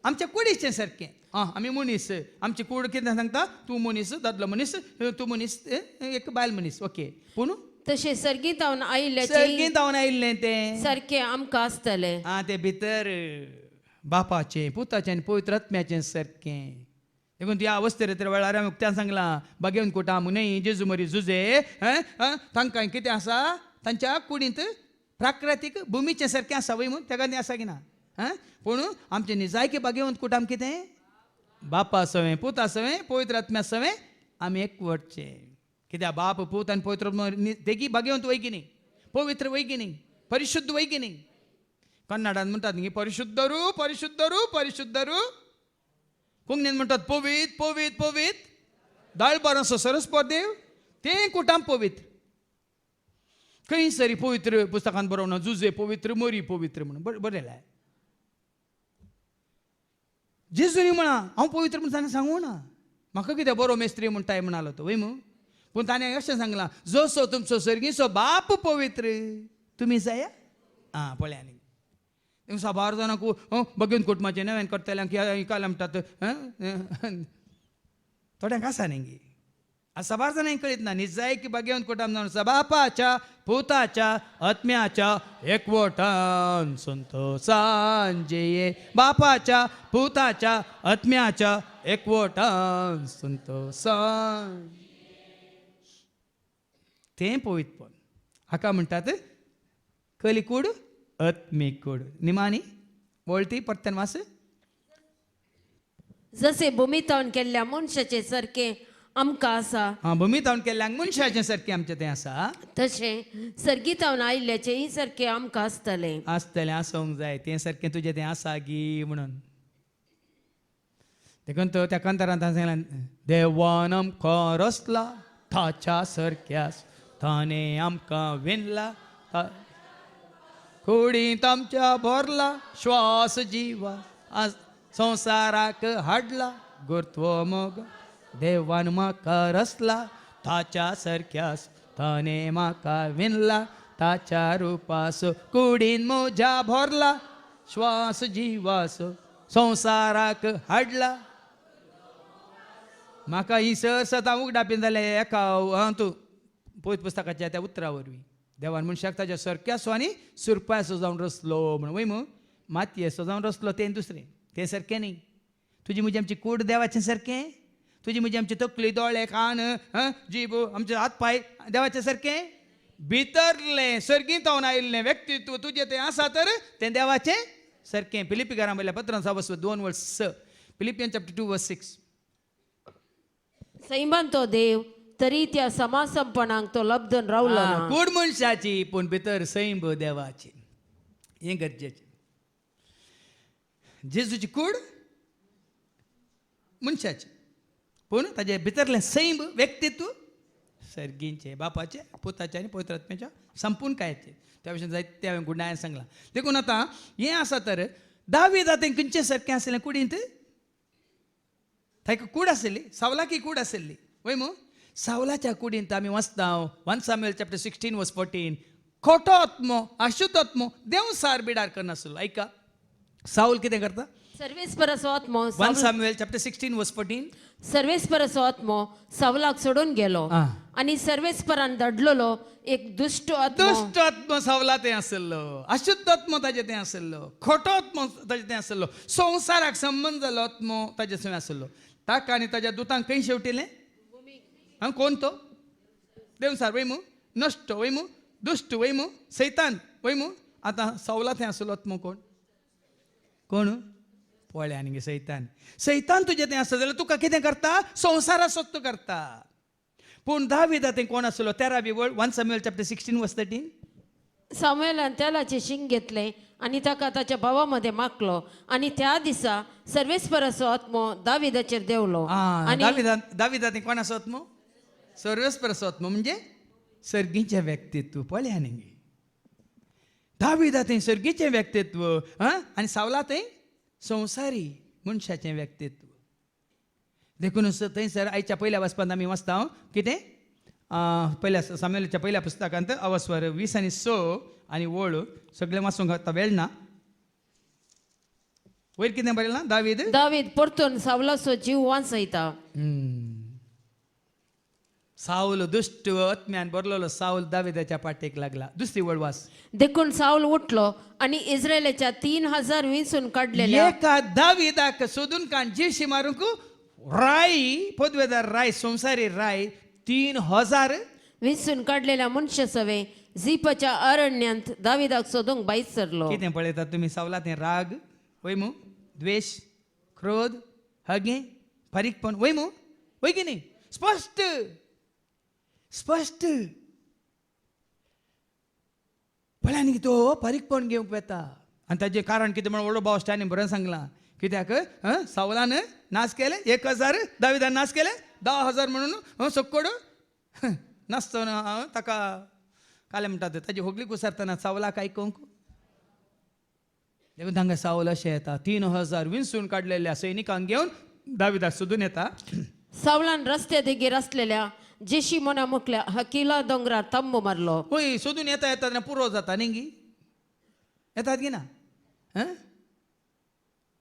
आमच्या कुडीचें सारकें आमी मनीस आमची कूड कितें सांगता तूं मनीस दादलो मनीस तूं मनीस एक बायल मनीस ओके पूण तसे सर्गीतावन आयिल्ल्याचे सारकें तावन आयिल्लें तें सारखे आमकां आसतले ते भितर बापाचें पुताचें आनी पवित्र आत्म्याचें सारकें देखून ह्या अवस्थेर तर वेळार हांवें उक्त्यान सांगलां बागेवन कोटा मुनय जेजू मरी झुजे तांकां कितें आसा तांच्या कुडींत प्राकृतीक भुमीचें सारकें आसा वय म्हूण तेका न्ही आसा की ना पूण आमचें निजायकी बागेवंत कुटाम कितें बापा सवें पुता सवें पवित्र आत्म्या सवें आमी एकवटचे कित्याक बाप पूत आनी पवित्र तेगी बागेवंत वय की न्ही पवित्र वय की न्ही परिशुद्ध वय की न्ही कन्नडान म्हणटात न्ही परिशुद्धरू परिशुद्धरू परिशुद्धरू कोंकणीन म्हणटात पवित पवित पवित दाळ बारासो सरस्पर देव तें कुटाम पवित्र खंय सरी पवित्र पुस्तकान बरोवना जुजे पवित्र मोरी पवित्र म्हणून बरयलां जेजूनी म्हणा हांव पवित्र म्हणून ताणें सांगूं ना म्हाका कितें बरो मेस्त्री म्हणटाय म्हणालो तो वय मू पूण ताणें अशें सांगलां जसो तुमचो सर्गीचो बाप पवित्र तुमी जाया पळया न्ही साबार जाणांक बगेवन कुटुंबाचें नव्यान करतल्यांक काल म्हणटात थोड्यांक आसा न्ही साबार जाणांक कळीत ना निजाय की बगेवन कुटुंब जावन बापाच्या पुताच्या आत्म्याच्या एकवटान संतोषान जेये बापाच्या पुताच्या आत्म्याच्या एकवटान संतोषान तें पवित्रपण हाका म्हणटात कलिकूड आत्मीक कूड निमाणी वळती परतन वास जसे भूमीतून केल्ल्या मनशाचे सारखे आमकां आसा भुमी तावन केल्ल्यांक मनशाचें सारकें आमचें तें आसा तसे सर्गीतावन आयिल्ल्याचेय सारखे आमकां आसतले आसतलें आसोंक जाय तें सारकें तुजें तें आसा गी म्हणून देखून तो त्या कांतारान सांगलें देवान आमकां रचला ताच्या सारक्यास ताणें आमकां विणला कुडींत आमच्या भरला श्वास जिवा संवसाराक हाडला गुरत्व मोग देवान म्हाका रचला ताच्या सारक्यास ताणें म्हाका विणला ताच्या रुपास कुडीन म्हज्या भरला श्वास जिवास संवसाराक हाडला म्हाका ही सदां उगडापीन जालें एका तूं पयत पुस्तकाच्या त्या उतरा वरवीं देवान मनशाक ताच्या सारक्यासो आनी सुरपासो जावन रचलो म्हणून वय मू मातयेचो जावन रचलो तें दुसरें तें सारकें न्ही तुजी म्हजी आमची कूड देवाचें सारकें तुजी म्हजी आमची तकली दोळे कान जीब आमचे हात पांय देवाचें सारकें भितरलें सर्गींत तावन आयिल्लें व्यक्तित्व तुजें तें आसा तर तें देवाचें सारकें फिलिपिकारां बरयल्या पत्रान 2:6 फिलिपियन चॅप्टर 2:6 सैमान तो देव तरी त्या समासंपणाक तो लब्धन रावलो ना कूड मनशाची पूण भितर सैम देवाची हें गरजेचें जेजूची कूड मनशाची पूण ताजे भितरलें सैम व्यक्तित्व सर्गींचें बापाचें पुताचें आनी पवित्र आत्म्याच्या संपूर्ण कायाचें त्या भशेन जायते हांवें गुणायन सांगलां देखून आतां हें आसा तर दावीद आतां खंयचें सारकें आसलें कुडींत ताका कूड आसली सावलाकी कूड आसली वय मू सावलाच्या कुडींत आमी वाचता 1 सामुएल चॅप्टर 16:14 खोटो आत्मो अशुद्ध आत्मो देव सार बिडार करनासलो ऐका साऊल कितें करता सर्वेस्पराचो आत्मो 1 सामुएल चॅप्टर 16:14 सर्वेस्पराचो आत्मो सावलाक सोडून गेलो आनी सर्वेस्परान धाडलेलो एक दुष्ट आत्मो सावला तें आसलो अशुद्ध आत्मो ताजे तें आसलो खोटो आत्मो ताजे तें आसलो संवसाराक संबंध जालो आत्मो ताजे थंय आसलो ताका आनी ताज्या दुतांक खंय शेवटिलें कोण तो देवसार वय मू नश्ट वय मू दुष्ट वय मू सैतान वय मू आतां सावला थंय आसलो आत्मो कोण कोण पळया न्ही सैतान सैतान तुजें तें आसा जाल्यार तुका कितें करता संवसारा सत्त करता पूण दावीद थंय कोण आसलो 13वी वळ 1 सामुएल चॅप्टर 16:13 सामुएलान तेलाचें शिंग घेतलें आनी ताका ताच्या भावा मदें मागलो आनी त्या दिसा सर्वेस्पराचो आत्मो दाविदाचेर देवलो दाविदा थंय कोण आसा आत्मो सर्वेस्पराचो आत्मो म्हणजे सर्गीचें व्यक्तित्व पळया न्ही दाविदा थंय सर्गीचें व्यक्तित्व आनी सावला थंय संवसारी मनशाचें व्यक्तित्व देखून थंयसर आयच्या पहिल्या वचपांत आमी वाचता कितें पहिल्या सामुएलच्या पहिल्या पुस्तकांत अवस्वर 20 आणि 6 आनी वळ सगळें वाचूंक आतां वेळ ना. वयर कितें बरयलां दावीद परतून सावलाचो जीव वांचयता. साऊल दुष्ट आत्म्यान भरलेलो साऊल दाविदाच्या पाठीक लागला. दुसरी वळ वाच. देखून साऊल उठलो आणि इस्रायलाच्या 3000 विंचून काढलेल्या एका दाविदाक सोदून काण जीवशी मारूंक राय पदवेदार राय संसारी राय 3000 विंचून काढलेल्या मनुष्य सवे झीपच्या अरण्यांत दाविदाक सोदूंक भायर सरलो. कितें पळयतात तुमी सावलात हें राग वय द्वेष क्रोध हगे फारीकपण वय की न्ही स्पश्ट स्पश्ट पळय न्ही तो फारीकपण घेवंक येता. आनी ताजें कारण कितें म्हण व्हडलो भाव स्टॅनी बरें सांगलां. कित्याक सावलान नाश केले 1000 दाविदान नाश केले 10,000 म्हणून सक्कोड नासतना ताका काले म्हणटात ताजी होगली कुसरतना सावलाक आयकूंक देखून तांकां सावल अशें येता 3000 विंचून काडलेल्या सैनिकांक घेवन दाविदाक सोदून येता. सावलान रस्त्या देगेर आसलेल्या जेशी मना मुखल्या हकिला दोंगरार तंबू मारलो. होय सोदून येता येता पुरो जाता न्ही गी येतात गी ना.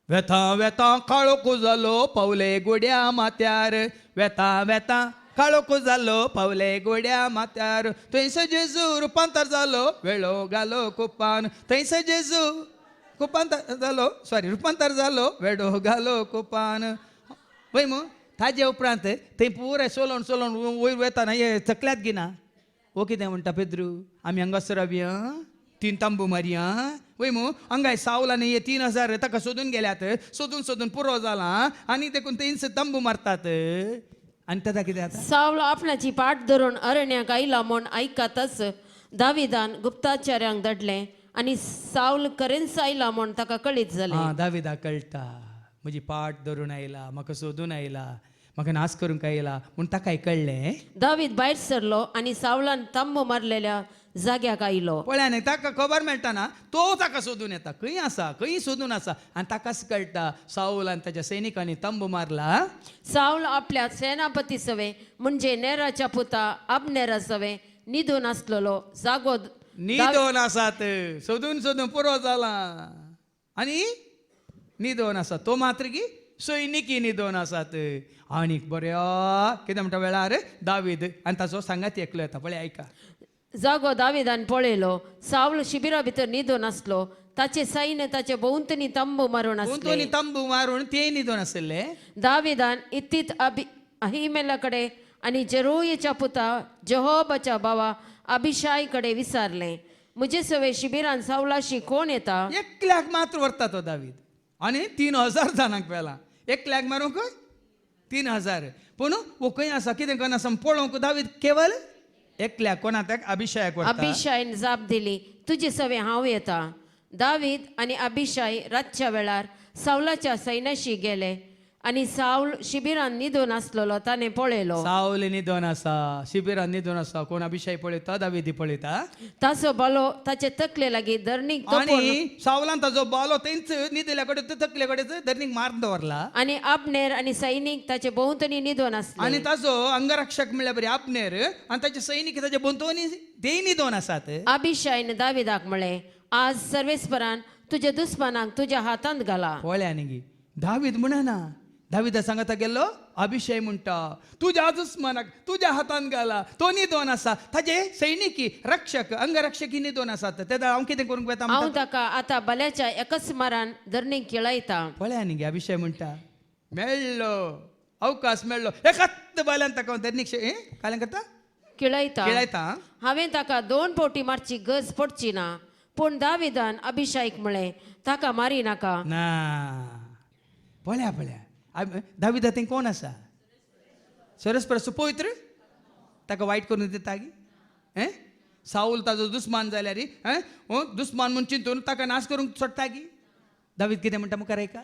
वेता वेता काळोख जालो पावले गोड्या माथ्यार वेता वेता काळोख जालो पावले गोड्या माथ्यार थंयसर जेजू रुपांतर जालो वेळो घालो कुपान थंयसर जेजू रुपांतर जालो वेडो घालो कुपान वय ताजे उपरांत थंय पुराय सोलोन वयर वेताना हे चकल्यात गिना वो कितें म्हणटा पेद्रू आमी हांगासर रावया 3 तंबू मारया वय हांगाय सावलान हे 3000 ताका सोदून गेल्यात सोदून पुरो जाला आनी देखून थंयच तंबू मारतात. आनी ताका कितें जाता सावल आपणाची पाट धरून अरण्याक आयला म्हूण आयकताच दाविदान गुप्ताचार्यांक धाडलें आनी सावल करेन्स आयला म्हूण ताका कळीत जालें. दाविदाक कळटा म्हजी पाट धरून आयला म्हाका सोदून आयला म्हाका नाश करूंक आयला म्हूण ताकाय कळ्ळें. दावीद भायर सरलो आनी सावलान तंबू मारलेल्या जाग्याक आयलो. पळय न्ही ताका खबर मेळटा तो ताका सोदून येता खंय सोदून आसा आनी ताकाच कळटा साऊल आनी ताच्या सैनिकांनी तंबू मारला. सावल आपल्या सेनापती सवे म्हणजे नेराच्या पुता अबनेरा सवे न्हिदून आसलेलो जागो न्हिदोन आसात सोदून पुरो जाला आनी न्हिदोन आसा तो मात्र की सैनिकी न्हिदोन आसात. आनीक बऱ्या कितें म्हणटा वेळार दावीद आनी ताचो सांगाती एकलो येता पळय आयका. जागो दाविदान पळयलो सावल शिबिरा भितर न्हिदून आसलो ताचे सैन्य ताचे भोंवतणी तंबू मारून आसले. तंबू मारून ते न्हिदोन आसले. दाविदान इत्तीत अहिमेला कडे आनी जेरोयेच्या पुता जहोबाच्या भावा अभिशाय कडे विचारले म्हजे सवे शिबिरान सावलाशी कोण येता. एकल्याक मात्र व्हरता तो दावीद आनी 3000 जाणांक पेला एकल्याक मारूंक 3000 पूण वो खंय आसा कितें करना आसा पळोवंक दावीद केवल एकल्याक कोणाक अभिषयाक अभिशायन जाप दिली तुजे सवे हांव येता. दावीद आनी अभिशाय रातच्या वेळार सावलाच्या सैन्याशी गेले आनी सावल शिबिरान न्हिदून आसलेलो ताणें पळयलो. सावल न्हिदोन आसा शिबिरान न्हिदोन आसा कोण अभिषय पळयता दावीद पळयता. ताचो बालो ताचे तकले लागीं धरणीक आनी सावलान ताचो बालो थंयच न्हिदल्या कडेन तकले कडेन धरणीक मारून दवरला. आनी अबनेर आनी सैनीक ताचे भोंवतणी न्हिदोन आसले. आनी ताचो अंगरक्षक म्हणल्यार बरी अबनेर आनी ताचे सैनीक ताचे भोंवतणी तेय न्हिदोन आसात. अभिशायन दाविदाक म्हळें आज सर्वेस्परान तुज्या दुस्मानाक तुज्या हातांत घाला. पळय न्ही दावीद म्हणना दाविदा सांगता गेल्लो अभिषय म्हणटा तुज्या दुस्मानाक तुज्या हातान घाला तो न्हिदोन आसा ताजे सैनिकी रक्षक अंगरक्षकी न्हिदोन आसात तेदा हांव कितें करूंक येता हांव ताका आतां बल्याच्या एकच मारान धरणीक खेळयता. पळय न्ही अभिषय म्हणटा मेळ्ळो अवकाश मेळ्ळो एकाच बल्यान ताका धरणीक काय करता खेळयता. हांवें ताका 2 फावटी मारची गज पडची ना पूण दाविदान अभिषायक म्हळें ताका मारी नाका. ना पळया दाविदा थंय कोण आसा सरस्पर पवित्र ताका वायट करून दिता गी साऊल ताजो दुस्मान जाल्यार दुस्मान म्हूण चिंतून ताका नाश करूंक सोडटा गी. दावीद कितें म्हणटा मुखार आयका.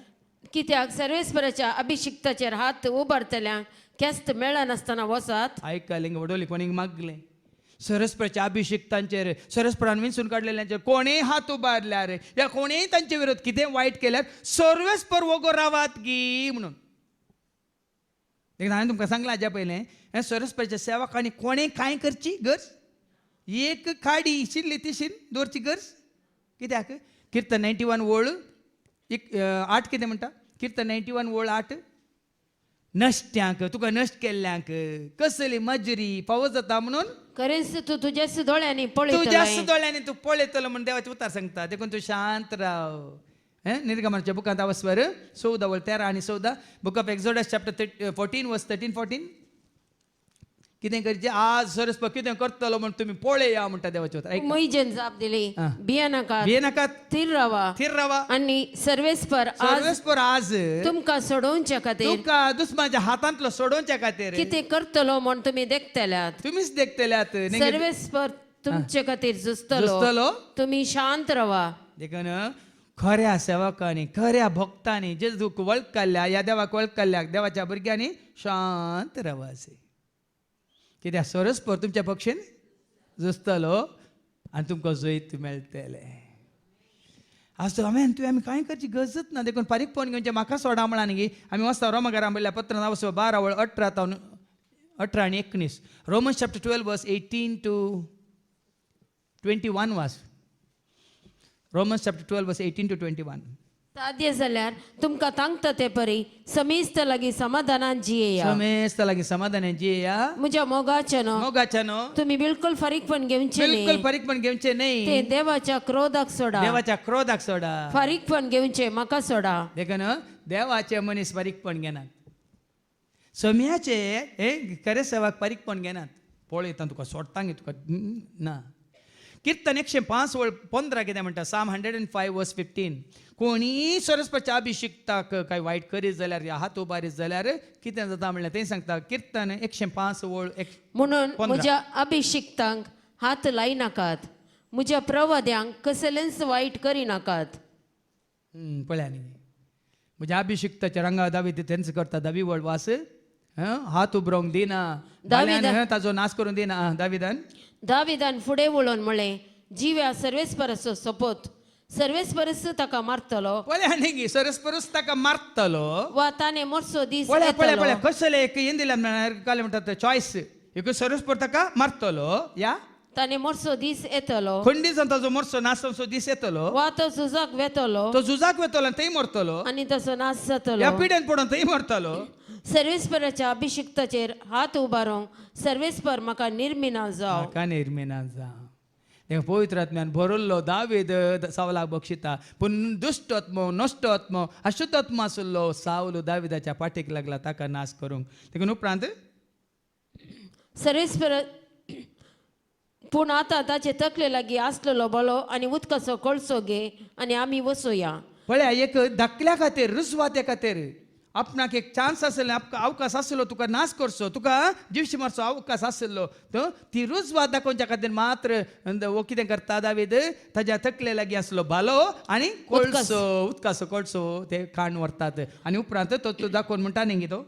कित्याक सर्वेस्पराच्या अभिषिक्ताचेर हात उबारतल्यांक केस्त मेळनासतना वसात. आयकलें वडोली कोणीक मागलें सरस्पराच्या अभिषिक्तांचेर सरस्परान विंचून काडलेल्यांचेर कोणेय हात उबारल्यार या कोणेय तांचे विरोध कितें वायट केल्यार सर्वेस्पर वगो रावात गी म्हणून देखून हांवें तुमकां सांगलां हाज्या पयलें हे सरस्वतीच्या सेवकांनी कोणें कांय करची गरज एक खाडी शिरली ती दवरची गरज कित्याक किर्तन 91 ओळ 8 कितें म्हणटा किर्तन 91 ओळ 8 नश्ट्यांक तुका नश्ट केल्ल्यांक कसली मजुरी फावो जाता म्हणून खरेंच तू तुझ्याच दोळ्यांनी तू पळयतलो जास्त दोळ्यांनी तू पळयतलो म्हणून देवाचे उतार सांगता देखून तू शांत राव निर्गमनाच्या बुकांत आवस्वर 14 आणि 14 बुक ऑफ एक्झोडस चॅप्टर 14 वर्स 13-14 कितें करचें आज सरस्व कितें करतलो म्हण तुमी पळया म्हणटा देवाचे उतार मैजेन जाप दिली हां. भियेनाकात भियेनाकात थीर रावा थीर रावा आणि सर्वेस्पर आज सर्वेस्पर आज तुमका सोडोवच्या खातीर तुका दुस्माच्या हातांतलो सोडोवच्या खातीर कितें करतलो म्हण तुमी देखतल्यात तुमीच देखतल्यात सर्वेस्पर तुमचे खातीर झुजतलो झुजतलो. तुम्ही शांत रावा देखून खऱ्या सेवकांनी खऱ्या भक्तांनी जेजूक वळखल्या या देवाक वळखल्याक देवाच्या भुरग्यांनी शांत रावासे कित्याक सरस्पर तुमच्या पक्षीन झुजतलो आनी तुमकां जैत मेळटले आज आमी कांय करची गरजच ना देखून फारीकपण घेवचे म्हाका सोडा म्हणा न्ही आमी वचता रोमाकारां म्हणल्या पत्र नांव 12:18 आणि 19 रोमन्स चॅप्टर 12 वर्स 18 to 21 वाच रोमन्स चॅप्टर 12 वर्स 18 to 21 साध्य जाल्यार तुमकां तांगता ते परी समेस्त लागीं समाधानान जियेया समेस्त लागीं समाधान जिया म्हज्या मोगाच्यानो मोगाच्यानो तुम्ही बिलकुल फारीकपण घेवचे बिलकुल न्ही फारीकपण घेवचे ते नाही देवाच्या क्रोधाक सोडा देवाच्या क्रोधाक सोडा फारीकपण घेवचे म्हाका सोडा देखून देवाचे मनीस फारीकपण घेनात सोम्याचे हे खरे सेवाक फारीकपण घेनात पळयता तुका सोडटा गे तुका ना किर्तन 105:15 कितें म्हणटा साम 105 वर्स 15 कोणी सरस्वतीच्या अभिषिक्ताक काय वायट करीत जाल्यार या हात उबारीत जाल्यार कितें जाता म्हणल्यार तें सांगता किर्तन 105 म्हणून 15. म्हज्या अभिशिक्तांक हात लायनाकात म्हज्या प्रवाद्यांक कसलेंच वायट करिनाकात पळया न्ही म्हज्या अभिषिक्ताच्या रंगा दावी तेंच करता दावी वळ वास हात उबरोंक दिना दाव्यान ताजो नाश करून दिना दाविदान फुडें वळोन म्हळें जिव्या सर्वेस्पराचो सोपोत सर्वेस्परस ताका मारतलो पळया न्ही सरस्परूच ताका मारतलो वा ताणे मोर्सो दीस पळया पळया येतलो. पळया कसले एक हें दिल्या काय म्हणटात चॉयस एक सरस्पर ताका मारतलो या ताणे मोर्सो दीस येतलो खंडी जावन ताजो मोर्चो नासो दीस येतलो वा तो झुजाक वेतलो तो झुजाक वेतलो आनी थंय मरतलो आणि तसो नाश या जातलो पिड्यान पडून थंय मरतलो सर्वेस्पराच्या अभिषिक्ताचेर हात उबारोंक सर्वेस्पर म्हाका निर्मिना जाव म्हाका निर्मिना जावं देखून पवित्र आत्म्यान भरल्लो दावीद सावलाक बक्षिता पूण दुश्ट आत्मो नश्ट आत्मो अशुद्ध आत्मा आशिल्लो सावल दाविदाच्या पाठीक लागला ताका नाश करूंक देखून उपरांत सर्वेस्पर पूण आतां ताचे तकले लागीं आसलेलो बलो आनी उदकाचो कळसो घे आनी आमी वचोया पळया एक धाकल्या खातीर रुजवाते खातीर आपणाक एक चान्स आसलो अवकाश आसलो तुका नाश करचो तुका दिवशी मारचो अवकाश आसलो तो ती रुजवात दाखोवच्या खातीर मात्र वो कितें करता दावीद ताज्या तकले लागीं आसलो बालो आनी कोळसो उदकाचो कोळसो ते काण व्हरतात आनी उपरांत तो दाखोवन म्हणटा न्ही तो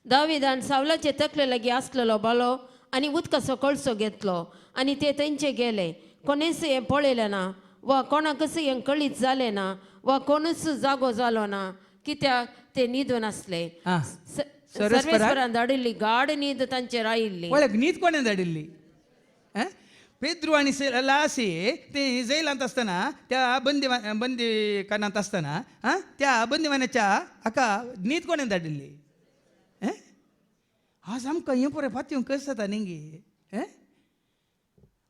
दाविदान सावलाचे तकले लागीं आसलेलो बलो आनी उदकाचो कळसो घेतलो आनी ते तेंचे गेले कोणेच हें पळयलें ना वा कोणाकच हें कळीत जालें ना वा कोणूच जागो जालो ना कित्याक ते न्हिदून आसले सर्वेस्परान धाडिल्ली गाढ न्हीद तांचेर आयिल्ली पळय न्हीद कोणें धाडिल्ली पेद्रू आनी लासी ते जैलांत आसतना त्या बंदीखान्यांत आसतना त्या बंदीवानाच्या हाका न्हीद कोणें धाडिल्ली आज आमकां हें पळय फात्यो कशें जाता न्ही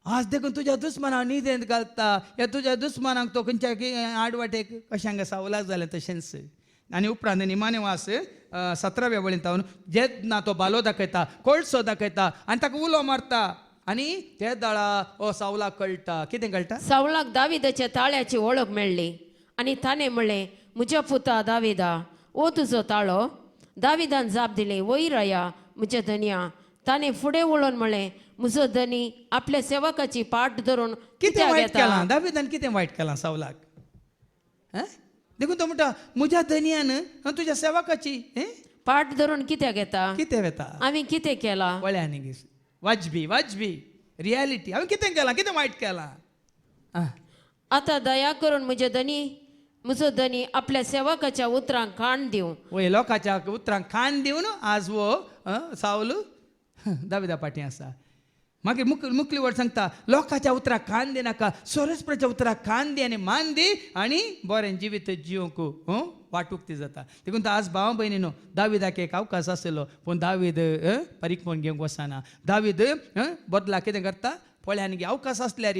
आज देखून तुज्या दुस्मानाक न्हिदेंत घालता या तुज्या दुस्मानाक तो खंयच्या आडवाटेक कशें हांगा सावलाक जालें तशेंच आनी उपरांत निमाणे वास 17व्या वळींत तावन जेन्ना तो बालो दाखयता कोळसो दाखयता आनी ताका उलो मारता आनी ते दाळा ओ सावलाक कळटा कितें कळटा सावलाक दाविदाच्या ताळ्याची वळख मेळ्ळी आनी ताणें म्हणलें म्हज्या पुता दाविदा ओ तुजो ताळो दाविदान जाप दिलें वयर राया म्हज्या धन्या ताणें फुडें वळोन म्हणलें म्हजो धनी आपल्या सेवकाची पाट धरून कितें वायट केलां दाविदान कितें वायट केलां सावलाक देखून तो म्हणटा म्हज्या धनयान तुज्या सेवकाची पाट धरून कित्याक घेता कितें वेता आमी कितें केलां पळया न्ही वाजबी रियालिटी हांवें कितें केलां कितें वायट केलां आतां दया करून म्हजो धनी आपल्या सेवकाच्या उतरांक खाण दिवं वय लोकाच्या उतरांक खाण दिवन आज वो सावल दाविदा पाटी आसा मागीर मुखली वर्ड सांगता लोकांच्या उतराक कान दे नाका सोरसप्राच्या उतराक कान दी आनी मान दी आनी बरें जिवीत जिवंक वाटूक ती जाता देखून आज भाव भयणीनो दाविदाक एक अवकाश आसलो पूण दावीद परिकपण घेवंक वचना दावीद बदला कितें करता पळय आनी अवकाश आसल्यार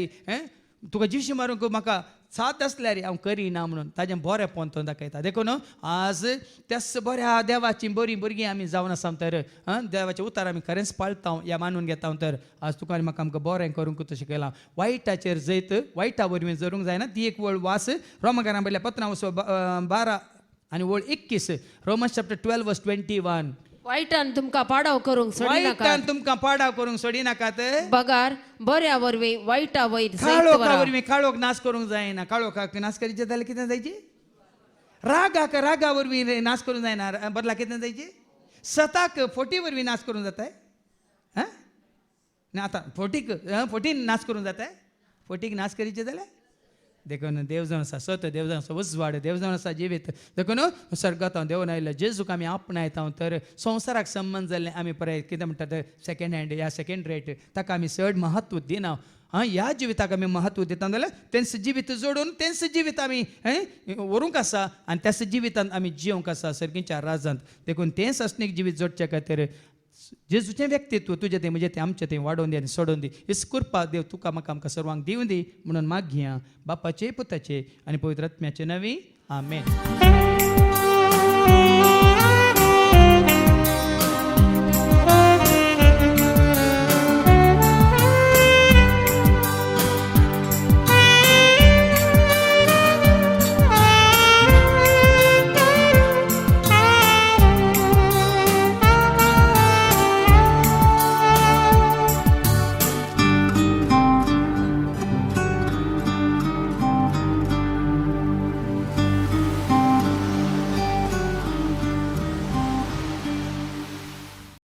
तुका जिवशी मारूंक म्हाका साथ आसल्यार हांव करिना म्हणून ताजें बरें पोंतो दाखयता देखून आज त्याच बऱ्या देवाची बरी भुरगीं आमी जावन आसा तर देवाचें उतार आमी खरेंच पाळटा ह्या मानून घेता तर आज तुका आनी म्हाका आमकां बरें करूंक तशें केलां वायटाचेर जैत वायटा वरवीं जरूंक जायना ती एक वळ वास रोमाकारां पयल्या पत्रां 12 आनी वळ 21 रोमन्स चॅप्टर 12 वर्स 21 वायटान तुमकां पाडाव करूंक सोडिनाका वायटान तुमकां पाडाव करूंक सोडिनाकात बगार बऱ्या वरवीं वायटा वयर काळोखा वरवीं काळोख नाश करूंक जायना काळोखाक नाश करचें जाल्यार कितें जायची रागा वरवीं नाश करूंक जायना बदला कितें जायची सताक फोटी वरवीं नाश करूंक जाताय ना आतां फोटीन नाश करूंक जाताय फोटीक नाश करचें जाल्यार देखून देव जावन आसा सत देव जावन आसा उजवाड देव जावन आसा जिवीत देखून सर्गात हांव देवन आयलो जेजूक आमी आपणायता तर संवसाराक संबंध जाल्ले आमी पळय कितें म्हणटात सेकंड हँड या सेकंड रेट ताका आमी चड महत्व दिना ह्या जिविताक आमी महत्व दिता जाल्यार तेंच जिवीत जोडून तेंच जिवीत आमी व्हरूंक आसा आनी त्याच जिवितांत आमी जिवंक आसा सर्गीच्या राजांत देखून तेंच आसणीक जिवीत जोडचे खातीर जेजूचें व्यक्तित्व तुजें तें म्हणजे तें आमचें तें वाडोवन दी आनी सोडोवन दी हीच कृपा देव तुका म्हाका आमकां सर्वांक दिवं दी म्हणून मागया बापाचे पुताचे आनी पवित्र आत्म्याचे नवी आमेन.